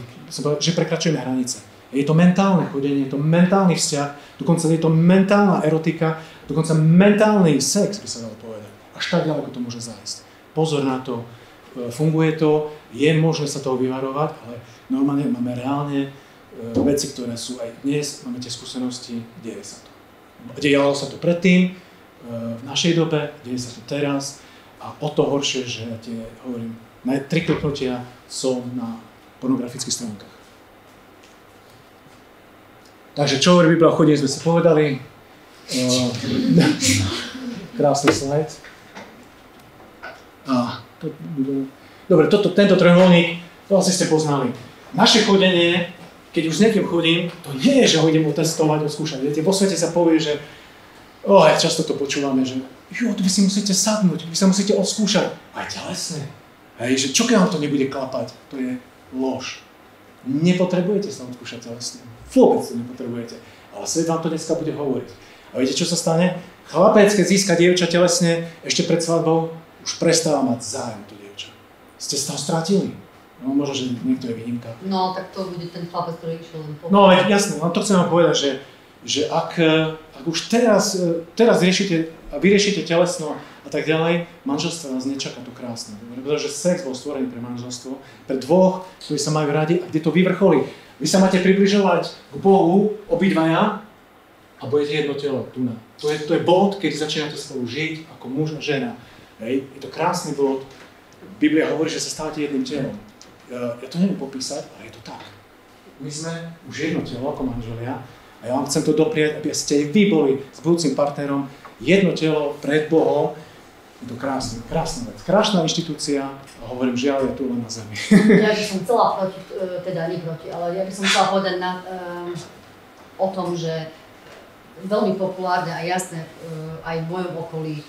že prekračujeme hranice. Je to mentálne chodenie, je to mentálny vzťah, dokonca je to mentálna erotika, dokonca mentálny sex, by sa dalo povedať. Až tak ďaleko to môže zájsť. Pozor na to, funguje to, je možné sa toho vyvarovať, ale normálne máme reálne veci, ktoré sú aj dnes, máme tie skúsenosti, deje sa to. Dejalo sa to predtým, v našej dobe, deje sa to teraz a o to horšie, že tie, hovorím, na 3 kliknutia som na pornografických stránkach. Takže čo hovorí Biblia o chodení, sme si povedali. Krásny slajd. Dobre, tento trojuholník, to asi ste poznali. Naše chodenie, keď už s niekým chodím, to nie je, že ho idem otestovať, odskúšať. Viete, vo svete sa povie, že často to počúvame, že vy si musíte sadnúť, vy sa musíte odskúšať. Aj telesne. Hej, že čo keď vám to nebude klapať? To je lož. Nepotrebujete sa odskúšať telesne. Vôbec to nepotrebujete. Ale svet vám to dneska bude hovoriť. A viete, čo sa stane? Chlapec, keď získa dievča telesne, ešte pred svadbou, už prestáva mať zájem to dievča. Ste z toho strátili. No, možno, že niekto je výnimka. No, tak to bude ten chlapec, ktorý išiel len po... No, jasné, to chcem vám povedať, že ak už teraz vyriešite telesno a tak ďalej, manželstvo vás nečaká to krásne. Pretože sex bol stvorený pre manželstvo, pre dvoch, ktorí sa majú radi a kde to vyvrcholí. Vy sa máte približovať k Bohu, obidvaja, a budete jedno telo, tu na. To je bod, keď začínate spolu žiť ako muž a žena. Hej. Je to krásny bod. Biblia hovorí, že sa stávate jedným telom. Ja to neviem popísať, ale je to tak. My sme už jedno telo ako manželia a ja vám chcem to doprieť, aby ste aj vy boli s budúcim partnerom jedno telo pred Bohom. Je to krásna vec. Krásna inštitúcia a hovorím, žiaľ, je tu len na zemi. Ja by som chcela ale ja by som chcela povedať o tom, že veľmi populárne a jasné aj v mojom okolí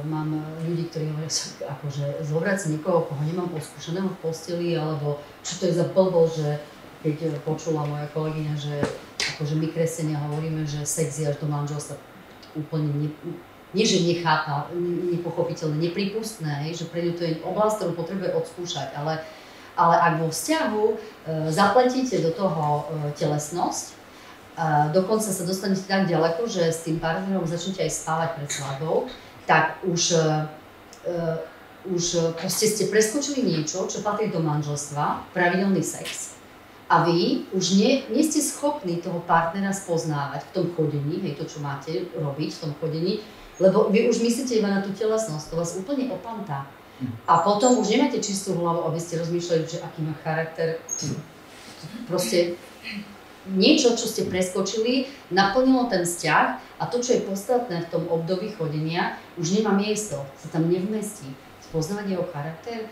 mám ľudí, ktorí hovoria, akože zobrať si niekoho, koho nemám poskúšaného v posteli, alebo čo to je za blbosť, že keď počula moja kolegyňa, že akože my kresťania hovoríme, že sex je až do manželstva úplne nie že nechápa, nepochopiteľné, nepripustné, že pre ňu to je oblasť, ktorú potrebuje odskúšať, ale ak vo vzťahu zapletíte do toho telesnosť, dokonca sa dostanete tak ďaleko, že s tým partnerom začnete aj spávať pred svadbou, tak už proste ste preskočili niečo, čo patrí do manželstva, pravidelný sex. A vy už nie ste schopní toho partnera spoznávať v tom chodení, hej, to, čo máte robiť v tom chodení, lebo vy už myslíte iba na tú telesnosť, to vás úplne opantá. A potom už nemáte čistú hlavu, aby ste rozmýšľali, že aký má charakter. Proste niečo, čo ste preskočili, naplnilo ten vzťah a to, čo je podstatné v tom období chodenia, už nemá miesto, sa tam nevmestí. Spoznávať jeho charakter,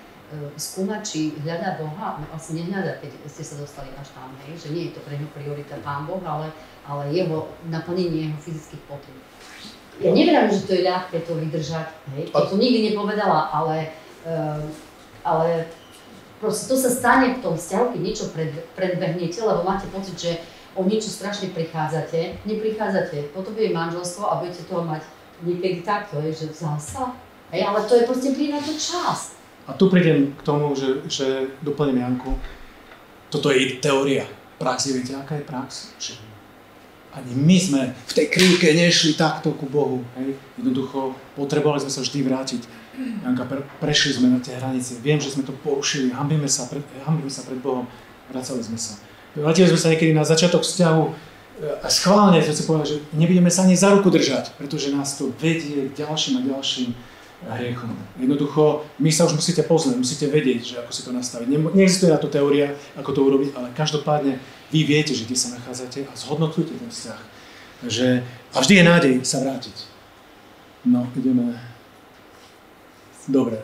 skúmať, či hľadá Boha, no asi nehľadá, keď ste sa dostali až tam, hej, že nie je to pre ňu priorita Pán Boh, ale jeho naplnenie jeho fyzických potrieb. Ja neviem, že to je ľahké to vydržať, hej, to som nikdy nepovedala, ale proste to sa stane v tom vzťahu, keď niečo predbehnete, lebo máte pocit, že o niečo strašne neprichádzate, potom je manželstvo a budete toho mať niekedy takto, že zasa, hej, ale to je proste príde na to čas. A tu prídem k tomu, že doplním Janku, toto je teória. Prax, viete, aká je prax? Že ani my sme v tej krivke nešli takto ku Bohu, hej. Jednoducho potrebovali sme sa vždy vrátiť. Janka, prešli sme na tie hranice, viem, že sme to porušili, hanbíme sa pred Bohom, vracali sme sa. Vrátili sme sa niekedy na začiatok vzťahu a schválne sme si povedali, že nebudeme sa ani za ruku držať, pretože nás to vedie k ďalším a ďalším hriechom. Jednoducho, my sa už musíte poznať, musíte vedieť, že ako si to nastaviť. Neexistuje na to teória, ako to urobiť, ale každopádne vy viete, že kde sa nachádzate a zhodnotujte ten vzťah. A vždy je nádej sa vrátiť. No, ideme. Dobre,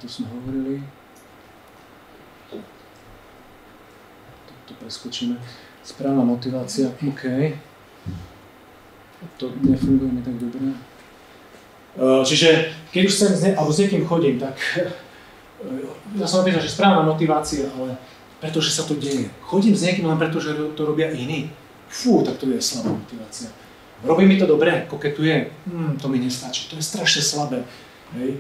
tu sme hovorili. To preskočíme. Správna motivácia, OK. To nefunguje mi tak dobre. Čiže keď už chcem alebo s niekým chodím, tak ja som napísal, že správna motivácia, ale pretože sa to deje. Chodím s niekým len preto, že to robia iní. Fú, tak to je slabá motivácia. Robí mi to dobre, koketuje, to mi nestačí, to je strašne slabé. Hej.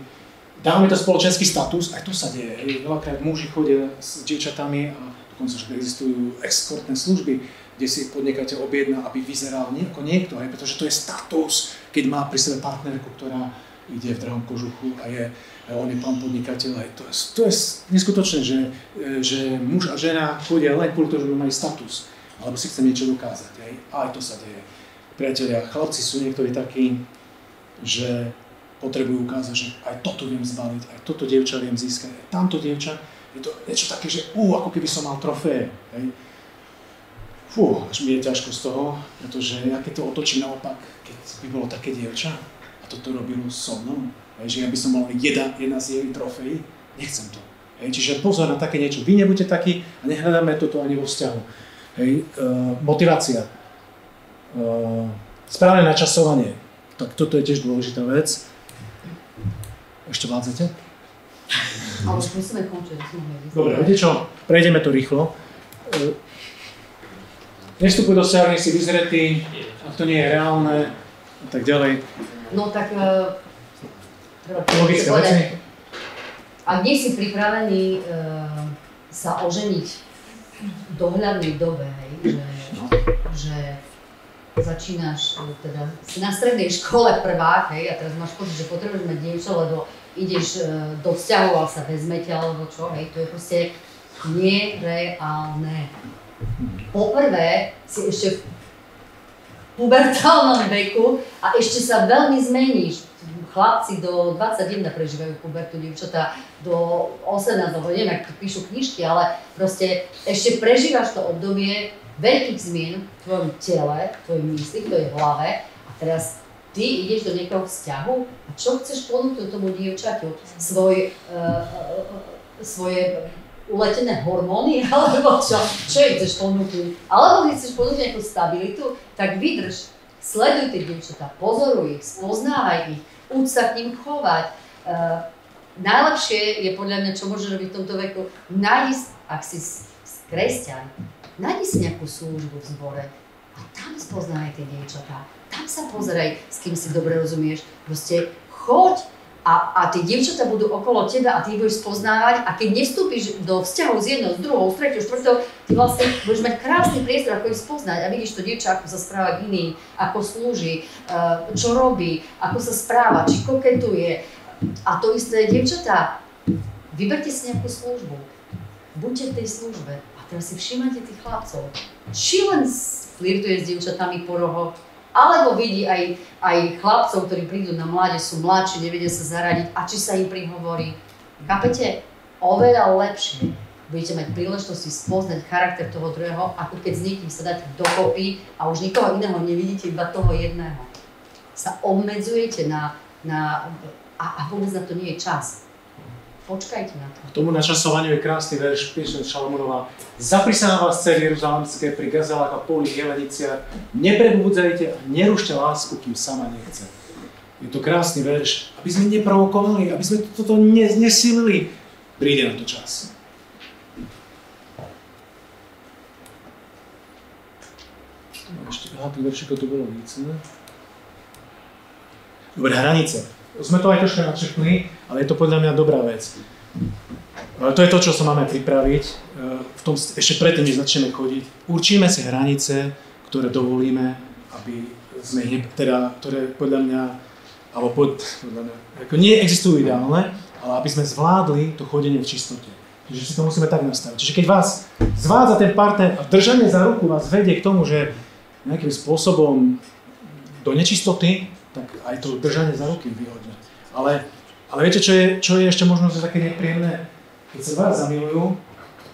Dáva mi to spoločenský status, aj to sa deje. Hej. Veľakrát muži chodia s dievčatami a dokonca, že existujú eskortné služby, kde si podnikateľ objedná, aby vyzeral ako niekto, hej, pretože to je status, keď má pri sebe partnerku, ktorá ide v drahom kožuchu a on je pán podnikateľ. Hej. To je neskutočné, že muž a žena chodia len kvôli tomu, že majú status, alebo si chce niečo dokázať. Hej. A aj to sa deje. Priatelia, chlapci sú niektorí takí, že potrebujú ukázať, že aj toto viem zbaliť, aj toto dievča viem získať, aj tamto dievča. Je to niečo také, že ako keby som mal trofé. Hej. Fú, až mi je ťažko z toho, pretože ja keď to otočím naopak, keď by bolo také dievča a toto robilo so mnou, že ja by som mal jedna z jej trofejí, nechcem to. Hej, čiže pozor na také niečo. Vy nebuďte takí a nehľadáme toto ani vo vzťahu. Hej, motivácia. Správne načasovanie. Tak toto je tiež dôležitá vec. Ešte vládzete? Ale už musíme končiť. Dobre, viete čo? Prejdeme to rýchlo. Nevstupuj do vzťahu, nech si vyzretý, ak to nie je reálne a tak ďalej. No tak logické veci. Ak nie si pripravený sa oženiť v dohľadnej dobe, hej, že začínaš, teda si na strednej škole prvák, hej, a teraz máš pocit, že potrebuješ mať dievča, lebo ideš do vzťahu, ale sa vezmete, alebo čo, hej, to je proste nereálne. Poprvé si ešte v pubertálnom veku a ešte sa veľmi zmeníš. Chlapci do 21 prežívajú pubertu, dievčatá do 18, alebo neviem, ak píšu knižky, ale proste ešte prežívaš to obdobie veľkých zmien v tvojom tele, v tvojej mysli, v tvojej hlave a teraz ty ideš do niekoho vzťahu a čo chceš ponúknuť tomu dievčaťu? Svoje uletené hormóny, alebo čo jej chceš ponúknuť? Alebo keď chceš ponúknuť nejakú stabilitu, tak vydrž, sleduj tie dievčatá, pozoruj ich, spoznávaj ich, uč sa k ním chovať. Najlepšie je podľa mňa, čo môžeš robiť v tomto veku, ak si kresťan, nájdi si nejakú službu v zbore a tam spoznávaj tie dievčatá, tam sa pozeraj, s kým si dobre rozumieš, proste choď a tie dievčatá budú okolo teba a ty ich budeš spoznávať a keď nevstúpiš do vzťahu s jednou, s druhou, s treťou, štvrtou, ty vlastne budeš mať krásny priestor, ako ich spoznať a vidíš to dievča, ako sa správa k iným, ako slúži, čo robí, ako sa správa, či koketuje. A to isté dievčatá, vyberte si nejakú službu, buďte v tej službe a teraz si všímajte tých chlapcov. Či len flirtuje s dievčatami po rohoch, alebo vidí aj chlapcov, ktorí prídu na mládež, sú mladší, nevedia sa zaradiť a či sa im prihovorí. Chápete? Oveľa lepšie budete mať príležitosti spoznať charakter toho druhého, ako keď s niekým sa dáte dokopy a už nikoho iného nevidíte, iba toho jedného. Sa obmedzujete a vôbec na to nie je čas. Počkajte na to. K tomu načasovaniu je krásny verš písne Šalamonova. Zaprisám vás, dcery Jeruzalemské, pri gazelách a polných jeleniciach, neprebudzajte a nerušte lásku, kým sama nechce. Je to krásny verš, aby sme neprovokovali, aby sme toto nesilili. Príde na to čas. Ešte tých veršikov to bolo víc, ne? Dobre, hranice. Sme to aj trošku načrtli, ale je to podľa mňa dobrá vec. To je to, čo sa máme pripraviť. Ešte predtým, než začneme chodiť, určíme si hranice, ktoré dovolíme, aby sme ktoré podľa mňa, ako nie existujú ideálne, ale aby sme zvládli to chodenie v čistote. Čiže si to musíme tak nastaviť. Čiže keď vás zvádza ten partner a držanie za ruku vás vedie k tomu, že nejakým spôsobom do nečistoty, tak aj to držanie za ruky vyhodne. Ale viete, čo je ešte možno také nepríjemné? Keď sa vás zamilujú,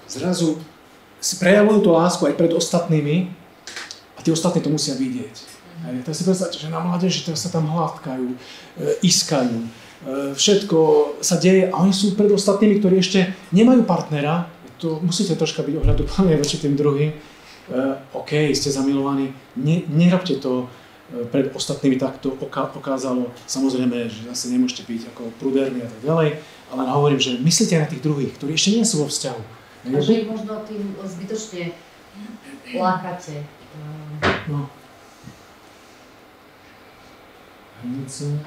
zrazu si prejavujú tú lásku aj pred ostatnými a tí ostatní to musia vidieť. Tak si predstavte, že na mládeži sa tam hladkajú, iskajú, všetko sa deje a oni sú pred ostatnými, ktorí ešte nemajú partnera. To musíte troška byť ohľaduplní voči tým druhým. OK, ste zamilovaní, nerobte to pred ostatnými, tak to okázalo. Samozrejme, že zase nemôžete byť ako pruderní a tak ďalej, ale hovorím, že myslíte na tých druhých, ktorí ešte nie sú vo vzťahu. A že ich možno tým zbytočne lákate. No. Hranice.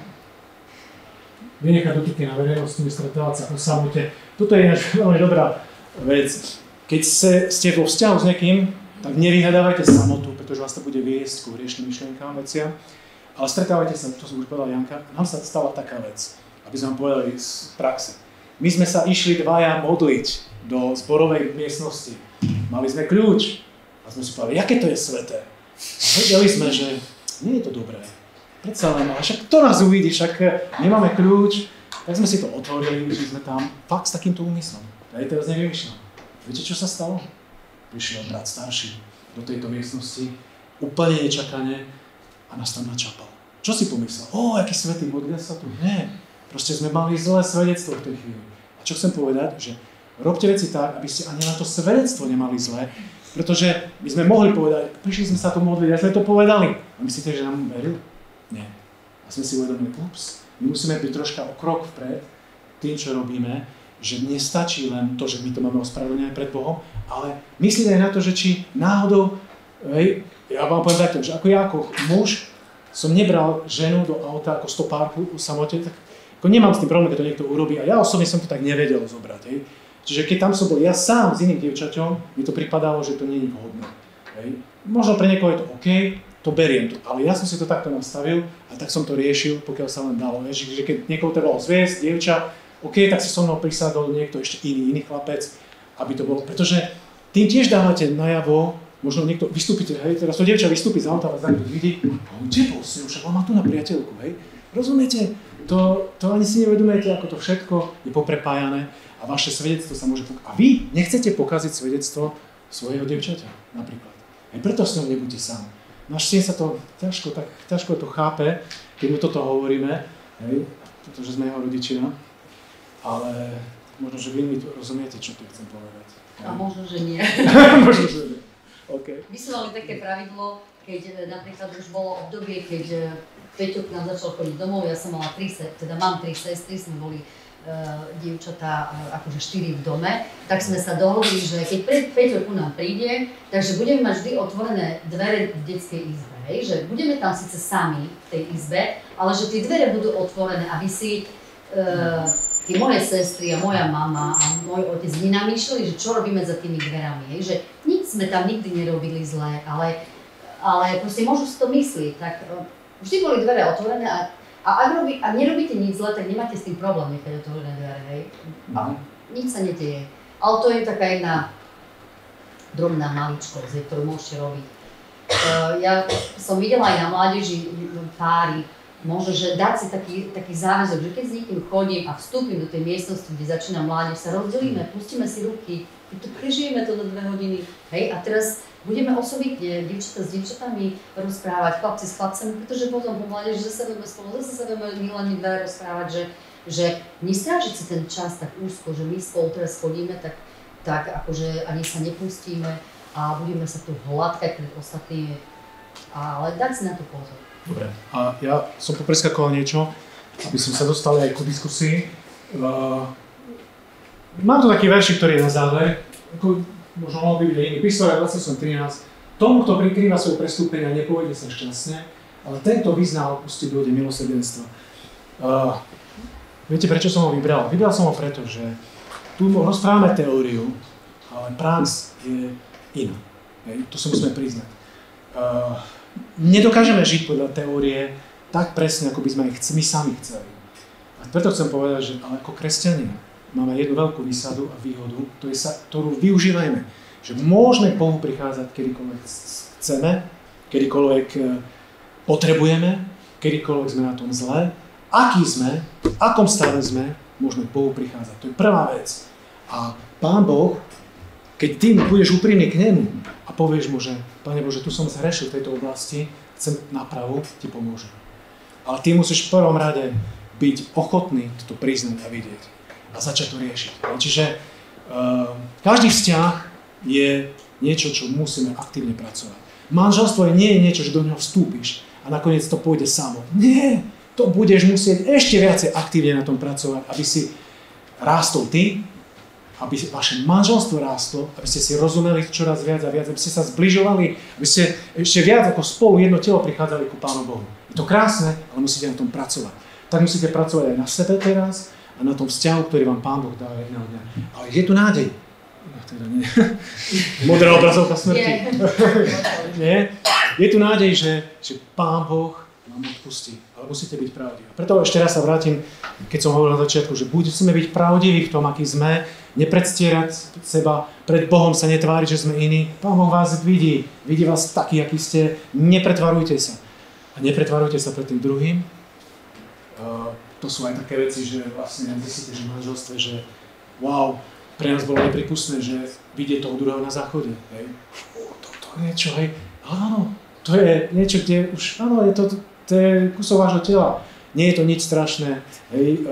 Vynechať dotyky na verejnosti, vystretávať sa o samote. Toto je veľmi dobrá vec. Keď ste vo vzťahu s niekým, tak nevyhľadávajte samotu, pretože vás to bude viesť ku hriešným myšlienkám, veciam. Ale stretávajte sa, to som už povedal Janka, nám sa stala taká vec, aby sme vám povedali z praxe. My sme sa išli dvaja modliť do zborovej miestnosti. Mali sme kľúč a sme si povedali, aké to je sveté. A vedeli sme, že nie je to dobré. Predsa len, ale však kto nás uvidí, však nemáme kľúč. Tak sme si to otvorili, že sme tam fakt s takýmto úmyslom. Ja teraz nevymýšľam. Viete, čo sa stalo? Prišiel brat starší do tejto miestnosti, úplne nečakane a nás tam načapal. Čo si pomyslel? Aký svätý, modlia sa tu? Nie. Proste sme mali zlé svedectvo v tej chvíli. A čo chcem povedať, že robte veci tak, aby ste ani na to svedectvo nemali zlé, pretože my sme mohli povedať, prišli sme sa tu modliť, a sme to povedali. A myslíte, že nám veril? Nie. A sme si uvedomili, my musíme byť troška o krok vpred tým, čo robíme, že nestačí len to, že my to máme ospravedlnené pred Bohom, ale myslíte aj na to, že či náhodou, ja vám poviem takto, že ako ja ako muž som nebral ženu do auta ako stopárku v samote, tak ako nemám s tým problém, keď to niekto urobí a ja osobne som to tak nevedel zobrať. Čiže keď tam som bol ja sám s iným dievčaťom, mi to pripadalo, že to nie je vhodné. Možno pre niekoho je to OK, to beriem, ale ja som si to takto nastavil a tak som to riešil, pokiaľ sa len dalo. Že keď niekoho trebalo zviesť, dievča, OK, tak si so mnou prisadol niekto ešte iný chlapec, aby to bolo, pretože tým tiež dávate najavo, možno niekto vystúpite, teraz to dievča vystúpi z auta, ale niekto vidí, kde bol si, však on má tu na priateľku, rozumiete? To ani si nevedomujete, ako to všetko je poprepájané a vaše svedectvo sa môže pokaziť. A vy nechcete pokaziť svedectvo svojho dievčaťa, napríklad. Aj preto s ňou nebuďte sám. Náš syn sa to ťažko to chápe, keď mu toto hovoríme, pretože sme jeho rodičia, ale možno, že vy mi rozumiete, čo tu chcem povedať. A možno, že nie. Možno, že nie. Okay. My sme mali také pravidlo, keď napríklad už bolo obdobie, keď Peťo k nám začal chodiť domov, ja som mala mám tri sestry, sme boli dievčatá, akože 4 v dome, tak sme sa dohodli, že keď Peťo ku nám príde, takže budeme mať vždy otvorené dvere v detskej izbe, že budeme tam síce sami v tej izbe, ale že tie dvere budú otvorené, aby si tí moje sestry a moja mama a môj otec nenamýšľali, že čo robíme za tými dverami, že nič sme tam nikdy nerobili zlé, ale proste môžu si to myslieť, tak vždy boli dvere otvorené a ak nerobíte nič zle, tak nemáte s tým problém nechať otvorené dvere, A nič sa nedieje. Ale to je taká jedna drobná maličkosť, ktorú môžete robiť. Ja som videla aj na mládeži páry, možno, že dať si taký záväzok, že keď s niekým chodím a vstúpim do tej miestnosti, kde začína mládež, sa rozdelíme, pustíme si ruky, prežijeme to do 2 hodiny, a teraz budeme osobitne dievčatá s dievčatami rozprávať, chlapci s chlapcami, pretože potom po mládeži zase sa budeme milení dva rozprávať, že nestrážiť si ten čas tak úzko, že my spolu teraz chodíme, tak akože ani sa nepustíme a budeme sa tu hladkať pred ostatnými, ale dať si na to pozor. Dobre, a ja som popreskakoval niečo, aby sme sa dostali aj ku diskusii. Mám tu taký veršik, ktorý je na záver, možno mohol by byť iný. Príslovia 28.13. Tomu, kto prikrýva svoje prestúpenia, nepôjde sa šťastne, ale tento vyzná a opustí bude milosrdenstva. Viete, prečo som ho vybral? Vybral som ho preto, že tu rozprávame teóriu, ale prax je iná. To si musíme priznať. Nedokážeme žiť podľa teórie tak presne, ako by sme my sami chceli. A preto chcem povedať, že ale ako kresťania máme jednu veľkú výsadu a výhodu, ktorú využívajme. Že môžeme k Bohu prichádzať kedykoľvek chceme, kedykoľvek potrebujeme, kedykoľvek sme na tom zle a aký sme, v akom stave sme, môžeme k Bohu prichádzať. To je prvá vec. A Pán Boh, keď ty budeš úprimný k nemu a povieš mu, že Pane Bože, tu som zhrešil v tejto oblasti, chcem nápravu, ti pomôže. Ale ty musíš v prvom rade byť ochotný to priznať a vidieť a začať to riešiť. Čiže každý vzťah je niečo, čo musíme aktívne pracovať. Manželstvo nie je niečo, že do neho vstúpiš a nakoniec to pôjde samo. Nie, to budeš musieť ešte viacej aktívne na tom pracovať, aby si rástol ty, aby vaše manželstvo rástlo, aby ste si rozumeli čoraz viac a viac, aby ste sa zbližovali, aby ste ešte viac ako spolu jedno telo prichádzali ku Pánu Bohu. Je to krásne, ale musíte na tom pracovať. Tak musíte pracovať aj na sebe teraz a na tom vzťahu, ktorý vám Pán Boh dá jedného dňa. Ale je tu nádej. Teda nie. Modrá obrazovka smrti. Nie. Je tu nádej, že Pán Boh vám odpustí. Ale musíte byť pravdiví. Preto ešte raz sa vrátim, keď som hovoril na začiatku, že musíme byť pravdiví v tom, aký sme, nepredstierať seba, pred Bohom sa netváriť, že sme iní. Pán Boh vás vidí vás taký, aký ste. Nepretvarujte sa. A nepretvarujte sa pred tým druhým. To sú aj také veci, že vlastne zistíte, že v manželstve, že wow, pre nás bolo nepripustné, že vidieť toho druhého na záchode. Hej. To je niečo, hej. Áno, to je niečo, kde už, áno, to je kusok vášho tela. Nie je to nič strašné, hej,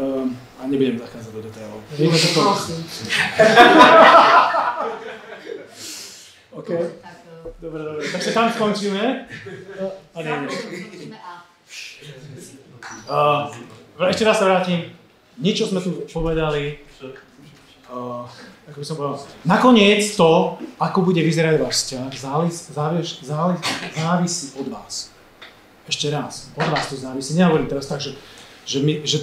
a nebudem zachádzať do detailov. OK. Dobre. Takže tam skončíme. Ešte raz sa vrátim. Niečo sme tu povedali. Ako by som povedal, nakoniec to, ako bude vyzerať váš vzťah, závisí od vás. Ešte raz, od vás to závisí. Nehovorím teraz tak, že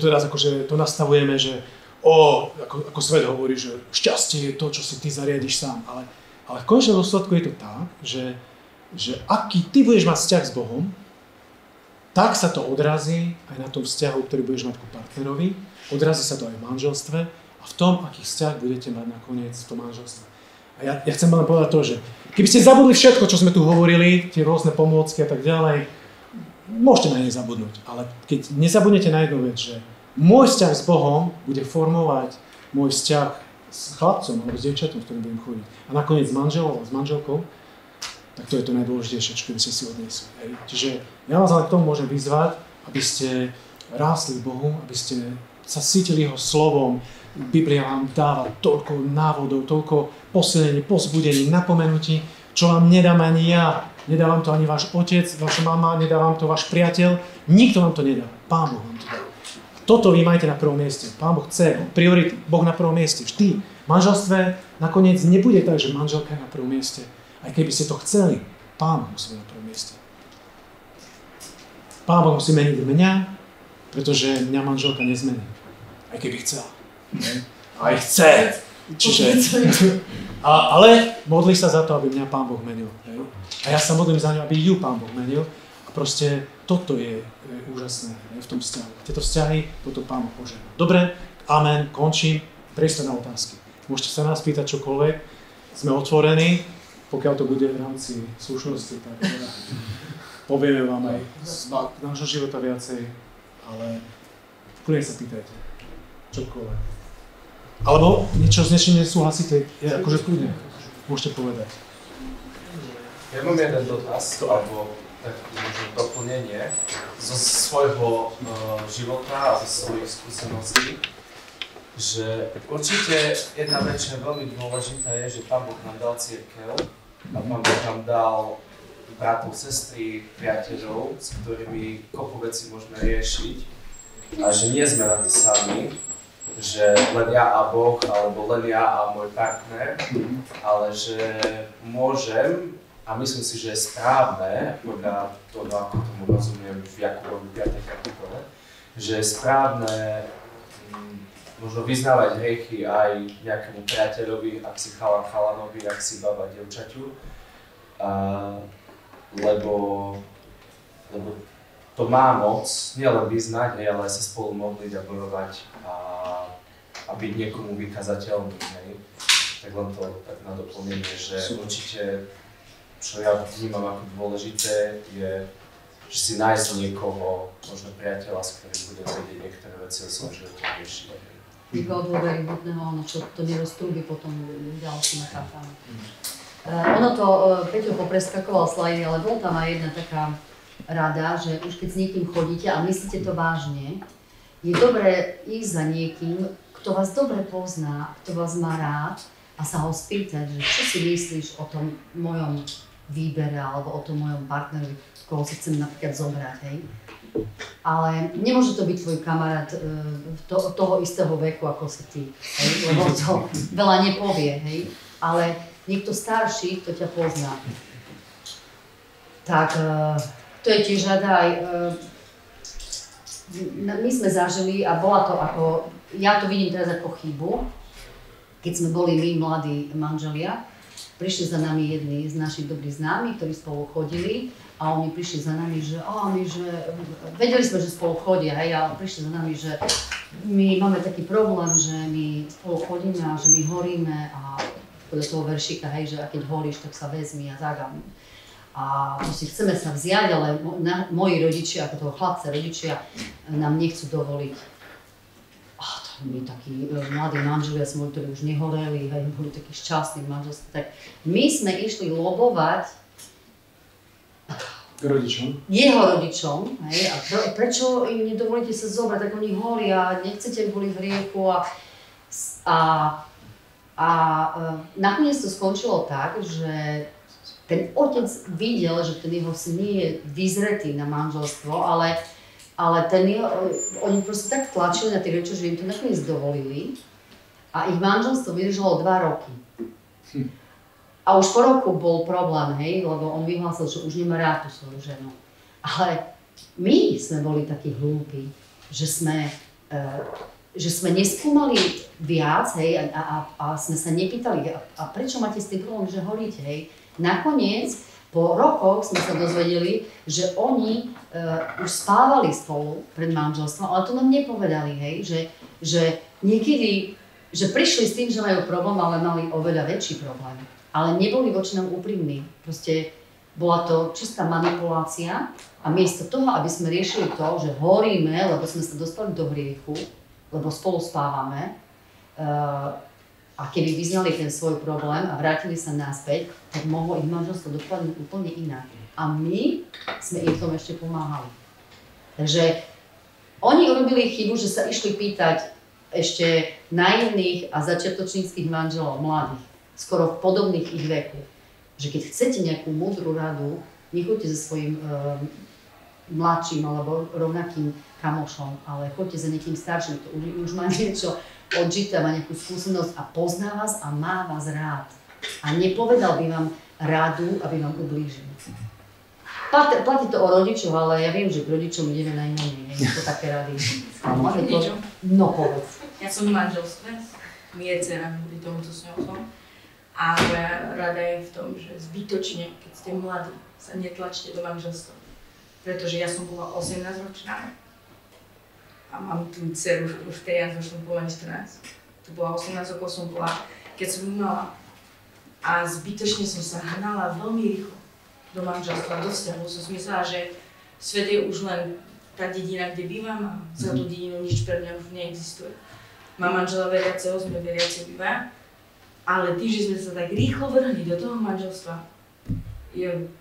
teraz akože to nastavujeme, že ako svet hovorí, že šťastie je to, čo si ty zariadiš sám. Ale v konečnom dôsledku je to tak, že aký ty budeš mať vzťah s Bohom, tak sa to odrazí aj na tom vzťahu, ktorý budeš mať ku partnerovi, odrazí sa to aj v manželstve, a v tom, aký vzťah budete mať nakoniec v tom manželstve. A ja chcem len povedať to, že keby ste zabudli všetko, čo sme tu hovorili, tie rôzne pomôcky a tak ďalej, môžete na ne zabudnúť. Ale keď nezabudnete na jednu vec, že môj vzťah s Bohom bude formovať môj vzťah s chlapcom alebo s dievčatom, s ktorým budem chodiť. A nakoniec s manželom a s manželkou, tak to je to najdôležitejšie, čo keby ste si odniesli. Čiže ja vás ale k tomu môžem vyzvať, aby ste rástli Bohu, aby ste sa cítili jeho slovom. Biblia vám dáva toľko návodov, toľko posilnení, povzbudení, napomenutí, čo vám nedám ani ja. Nedá vám to ani váš otec, vaša mama, nedá vám to váš priateľ. Nikto vám to nedá. Pán Boh vám to dá. Toto vy majte na prvom mieste. Pán Boh chce, priority, Boh na prvom mieste. Vždy. V manželstve nakoniec nebude tak, že manželka je na prvom mieste. Aj keby ste to chceli, Pán Boh musí byť na prvom mieste. Pán Boh musí meniť mňa, pretože mňa manželka nezmení. Aj keby chcela. Aj chce. Čiže, ale modli sa za to, aby mňa Pán Boh menil. A ja sa modlím za ňu, aby ju Pán Boh menil. A proste toto je úžasné v tom vzťahu. Tieto vzťahy, toto Pán Boh požehná. Dobre, amen, končím. Priestor na otázky. Môžete sa nás pýtať čokoľvek. Sme otvorení, pokiaľ to bude v rámci slušnosti, tak povieme vám aj z nášho života viacej, ale kľudne sa pýtajte. Čokoľvek. Alebo niečo s niečím nesúhlasíte, je akože kľudne. Môžete povedať. Ja mám jeden dotaz, alebo tak možno doplnenie zo svojho života a zo svojich skúseností, že určite jedna vec, čo je veľmi dôležitá, je, že Pán Boh nám dal cirkev a Pán Boh nám dal bratov, sestry, priateľov, s ktorými kopu vecí môžeme riešiť a že nie sme na to sami, že len ja a Boh, alebo len ja a môj partner, ale že môžem, a myslím si, že je správne, podľa toho, ako tomu rozumiem v Jakubovi 5. kapitole, že je správne možno vyznávať hriechy aj nejakému priateľovi, ak si chalanovi, ak si baba dievčaťu, lebo to má moc, nielen vyznať, ale sa spolu modliť a bojovať a byť niekomu vykazateľný. Tak len to tak na doplnenie, že určite, čo ja vnímam ako dôležité, je že si nájsť niekoho, možno priateľa, s ktorým bude vedieť niektoré veci o svojom živote riešiť. Niekoho dôveryhodného, ono čo to neroztrúbi potom ďalším etapám. Ono to, Peťo popreskakoval slajdy, ale bol tam aj jedna taká rada, že už keď s niekým chodíte a myslíte to vážne, je dobré ísť za niekým, kto vás dobre pozná, kto vás má rád a sa ho spýtať, že čo si myslíš o tom mojom výbere alebo o tom mojom partnerovi, koho si chcem napríklad zobrať, hej. Ale nemôže to byť tvoj kamarát toho istého veku ako si ty, hej, lebo to veľa nepovie, hej. Ale niekto starší, kto ťa pozná. Tak to je tiež rada aj, my sme zažili a bola to ako, ja to vidím teraz ako chybu, keď sme boli my mladí manželia, prišli za nami jedni z našich dobrých známych, ktorí spolu chodili a oni prišli za nami, že vedeli sme, že spolu chodia, hej, ale prišli za nami, že my máme taký problém, že my spolu chodíme a že my horíme a podľa toho veršika, hej, že a keď horíš, tak sa vezmi a tak a proste chceme sa vziať, ale moji rodičia, ako toho chlapca rodičia, nám nechcú dovoliť. My takí mladí manželia sme, ktorí už nehoreli, hej, boli takí šťastní manželství, tak my sme išli lobovať jeho rodičom, hej, a prečo im nedovolíte sa zobrať, tak oni horia, nechcete, boli v hriechu a nakoniec to skončilo tak, že ten otec videl, že ten jeho syn nie je vyzretý na manželstvo, ale oni proste tak tlačili na tých rodičov, že im to nakoniec dovolili a ich manželstvo vydržalo 2 roky. A už po roku bol problém, hej, lebo on vyhlásil, že už nemá rád tú svoju ženu. Ale my sme boli takí hlúpi, že sme neskúmali viac, hej, a sme sa nepýtali, a prečo máte s tým problém, že horíte, hej. Nakoniec, po rokoch sme sa dozvedeli, že oni už spávali spolu pred manželstvom, ale to nám nepovedali, hej, že niekedy, že prišli s tým, že majú problém, ale mali oveľa väčší problém. Ale neboli voči nám úprimní. Proste bola to čistá manipulácia a miesto toho, aby sme riešili to, že horíme, lebo sme sa dostali do hriechu, lebo spolu spávame, a keby vyznali ten svoj problém a vrátili sa naspäť, tak mohlo ich manželstvo dopadnúť úplne inak. A my sme im v tom ešte pomáhali. Takže oni urobili chybu, že sa išli pýtať ešte naivných a začiatočníckých manželov, mladých, skoro v podobných ich veku. Že keď chcete nejakú múdru radu, nechoďte so svojím mladším alebo rovnakým kamošom, ale choďte za niekým starším, kto už má niečo odžité, má nejakú skúsenosť a pozná vás a má vás rád. A nepovedal by vám radu, aby vám ublížil. Platí to o rodičoch, ale ja viem, že k rodičom ideme najmenej, nie je to také rady. No povedz. Ja som v manželstve, mi je dcera kvôli tomuto s ňou som. A moja rada je v tom, že zbytočne, keď ste mladí, sa netlačte do manželstva. Pretože ja som bola 18-ročná a mám tú dceru už 13, už som bola 14. To bola 18 rokov som bola, keď som ju mala. A zbytočne som sa hnala veľmi rýchlo do manželstva, do vzťahu. Som myslela, že svet je už len tá dedina, kde bývam a za tú dedinu nič pre mňa už neexistuje. Mám manžela veriaceho, sme veriaci býva, ale tým, že sme sa tak rýchlo vrhli do toho manželstva,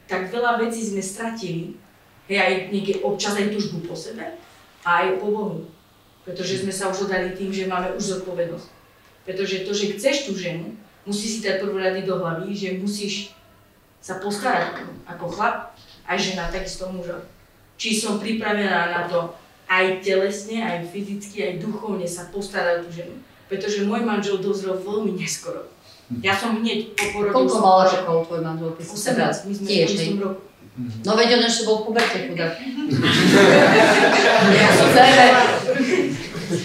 tak veľa vecí sme stratili, aj občas aj túžbu po sebe a aj po Bohu. Pretože sme sa už oddali tým, že máme už zodpovednosť. Pretože to, že chceš tú ženu, musíš si dať prvorady do hlavy, že musíš sa postarať ako chlap, aj žena, takisto muža. Či som pripravená na to aj telesne, aj fyzicky, aj duchovne sa postarať o tú ženu. Pretože môj manžel dozrel veľmi neskoro. Ja som hneď po porode... Koľko mal rokov tvoj manžel? 18, my sme v tom roku. No veď on ešte bol v puberte, chudák.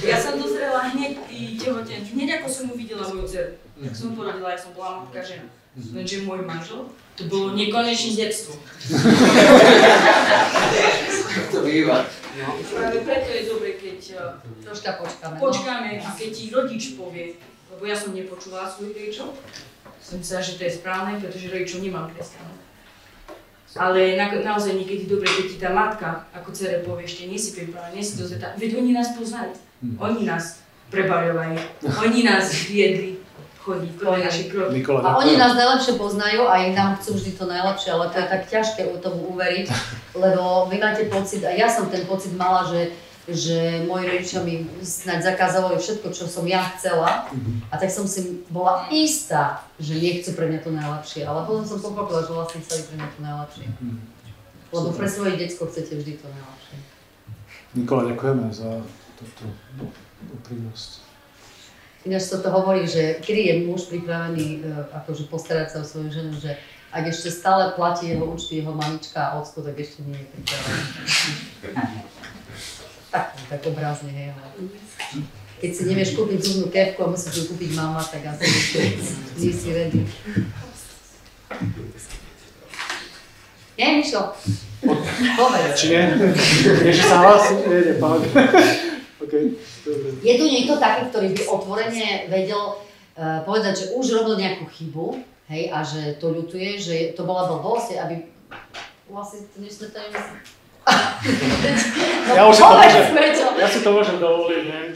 Ja som dozrela hneď tehoten, hneď ako som uvidela moju dceru. Jak som porodila, ja som bola matka žena. Lenže môj manžel, to bolo nekonečné detstvo. To býva. Práve preto je dobre, keď troška počkáme a keď ti rodič povie, lebo ja som nepočúvala svojich rodičov, som myslela, že to je správne, pretože rodičov nemám kresťanov. Ale naozaj niekedy dobre, keď ti tá matka ako dcere povie, ešte nie si pripravená, nie si dozvetá. Veď oni nás poznajú, oni nás prebaľovali, oni nás viedli chodiť, to je naši kroky. A oni nás najlepšie poznajú a ich nám chcú vždy to najlepšie, ale to je tak ťažké tomu uveriť, lebo vy máte pocit, a ja som ten pocit mala, že moji rodičia mi snáď zakázali všetko, čo som ja chcela, a tak som si bola istá, že nechcú pre mňa to najlepšie, ale potom som pochopila, že vlastne chceli pre mňa to najlepšie. Lebo pre svoje decko chcete vždy to najlepšie. Nikola, ďakujeme za túto úprimnosť. Ináč sa to hovorí, že kedy je muž pripravený akože postarať sa o svoju ženu, že ak ešte stále platí jeho účty, jeho mamička a ocko, tak ešte nie je pripravený. Tak obrazne, hej, ale keď si nevieš kúpiť zubnú kefku a musíš ju kúpiť mama, tak asi nie si ready. Nie, Mišo? Povedz. Či nie? Ešte sa hlasí? Nie, pán. Okay. Je tu niekto taký, ktorý by otvorene vedel povedať, že už robil nejakú chybu, hej, a že to ľutuje, že to bola blbosť, aby vlastne to než sme to nemysleli. Ja si to môžem dovoliť, neviem,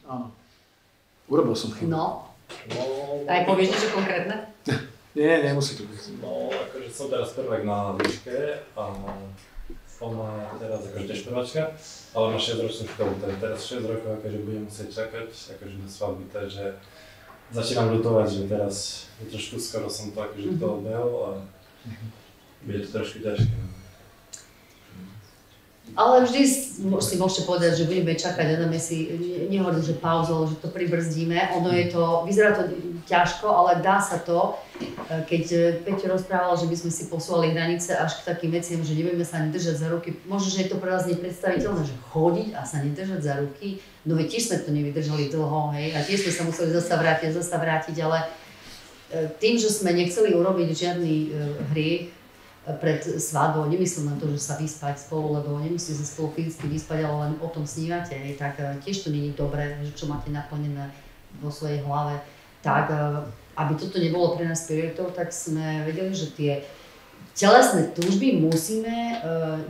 áno. Urobil som chybu. No. Aj povieš niečo konkrétne? Nie, nemusí to byť. No, akože som teraz prvák na výške a ona teraz akože tiež prváčka, ale má 6-ročnú školu, teraz 6 rokov akože budem musieť čakať akože do svadby, takže začínam ľutovať, že teraz je trošku skoro som to akože to odbehol a bude to trošku ťažké. Ale vždy si môžete povedať, že budeme čakať a dáme si, nehovorím, že pauzu, ale že to pribrzdíme. Ono je to, vyzerá to ťažko, ale dá sa to. Keď Peťo rozprával, že by sme si posúvali hranice až k takým veciam, že nebudeme sa ani držať za ruky. Možno, že je to pre vás nepredstaviteľné, že chodiť a sa nedržať za ruky. No veď tiež sme to nevydržali dlho, hej, a tiež sme sa museli zasa vrátiť, ale tým, že sme nechceli urobiť žiadny hriech pred svadbou, nemyslím na to, že sa vyspať spolu, lebo nemusíte sa spolu fyzicky vyspať, ale len o tom snívate, hej, tak tiež to nie je dobré, že čo máte naplnené vo svojej hlave. Tak, aby toto nebolo pre nás prioritou, tak sme vedeli, že tie telesné túžby musíme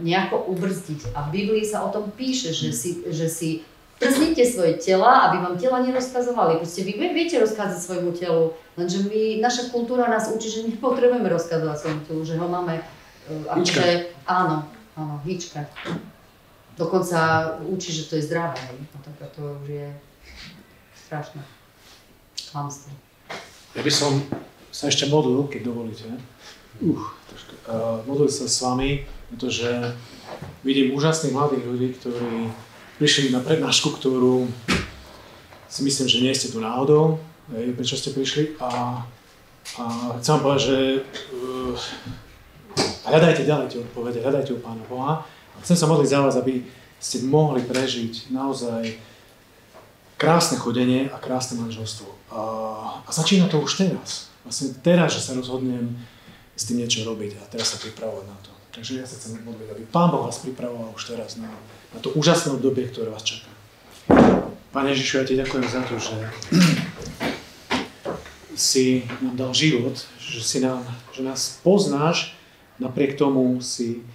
nejako ubrzdiť. A v Biblii sa o tom píše, že si trznite svoje tela, aby vám tela nerozkazovali. Proste vy viete rozkázať svojmu telu, lenže naša kultúra nás učí, že nepotrebujeme rozkazovať svojmu telu, že ho máme akože, áno, hička. Dokonca učí, že to je zdravé, no tak to už je strašné klamstvo. Ja by som sa ešte modlil, keď dovolíte. Modlil sa s vami, pretože vidím úžasných mladých ľudí, ktorí prišli na prednášku, ktorú si myslím, že nie ste tu náhodou, prečo ste prišli, a chcem vám povedať, že hľadajte ďalej tie odpovede, hľadajte u Pána Boha a chcem sa modliť za vás, aby ste mohli prežiť naozaj krásne chodenie a krásne manželstvo. A začína to už teraz. Vlastne teraz, že sa rozhodnem s tým niečo robiť a teraz sa pripravovať na to. Takže ja sa chcem modliť, aby Pán Boh vás pripravoval už teraz na to úžasné obdobie, ktoré vás čaká. Pane Ježišu, ja ti ďakujem za to, že si nám dal život, že nás poznáš, napriek tomu si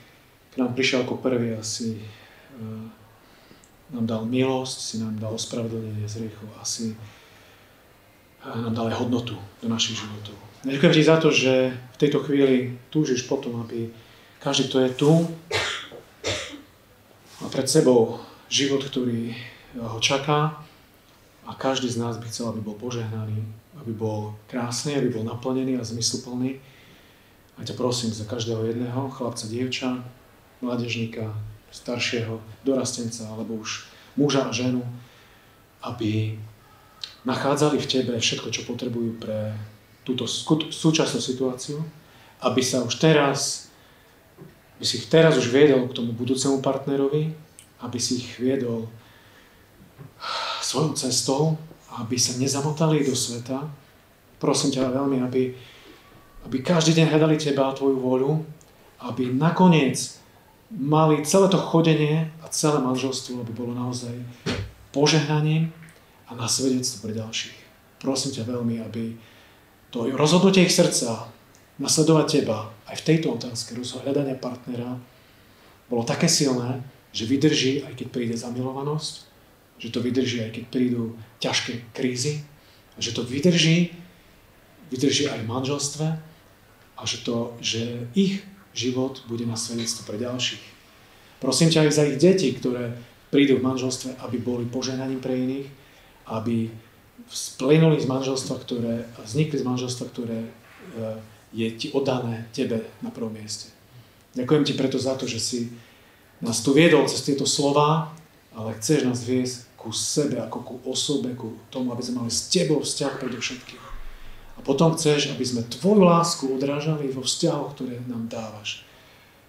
k nám prišiel ako prvý a si nám dal milosť, si nám dal ospravedlnenie z hriechov a si nám dal aj hodnotu do našich životov. Ďakujem ti za to, že v tejto chvíli túžiš potom, aby každý, kto je tu, má pred sebou život, ktorý ho čaká, a každý z nás by chcel, aby bol požehnaný, aby bol krásny, aby bol naplnený a zmysluplný. A ťa prosím za každého jedného, chlapca, dievča, mládežníka, staršieho, dorastenca alebo už muža a ženu, aby nachádzali v tebe všetko, čo potrebujú pre túto súčasnú situáciu, aby sa už teraz, by si ich teraz už viedol k tomu budúcemu partnerovi, aby si ich viedol svojou cestou, aby sa nezamotali do sveta. Prosím ťa veľmi, aby každý deň hľadali teba a tvoju voľu, aby nakoniec mali celé to chodenie a celé manželstvo, aby bolo naozaj požehnaním a na svedectvo pre ďalších. Prosím ťa veľmi, aby to rozhodnutie ich srdca nasledovať teba aj v tejto otázke hľadania partnera bolo také silné, že vydrží, aj keď príde zamilovanosť, že to vydrží, aj keď prídu ťažké krízy, a že to vydrží aj v manželstve a že ich život bude na svedectvo pre ďalších. Prosím ťa aj za ich deti, ktoré prídu v manželstve, aby boli požehnaním pre iných, aby vznikli z manželstva, ktoré je ti oddané tebe na prvom mieste. Ďakujem ti preto za to, že si nás tu viedol cez tieto slová, ale chceš nás viesť ku sebe, ako ku osobe, ku tomu, aby sme mali s tebou vzťah predovšetkým. A potom chceš, aby sme tvoju lásku odrážali vo vzťahoch, ktoré nám dávaš.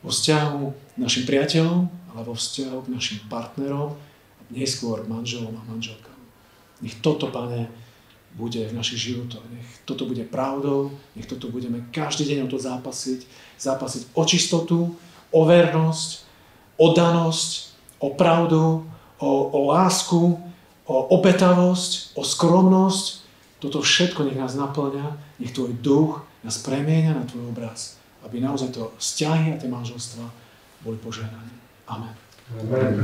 Vo vzťahu k našim priateľom, ale vo vzťahu k našim partnerom, a neskôr k manželom a manželkám. Nech toto, Pane, bude v našich životoch. Nech toto bude pravdou, nech toto budeme každý deň o to zápasiť o čistotu, o vernosť, o danosť, o pravdu, o lásku, o obetavosť, o skromnosť. Toto všetko nech nás naplňa, nech tvoj duch nás premieňa na tvoj obraz, aby naozaj to vzťahy a tie manželstvá boli požehnané. Amen. Amen.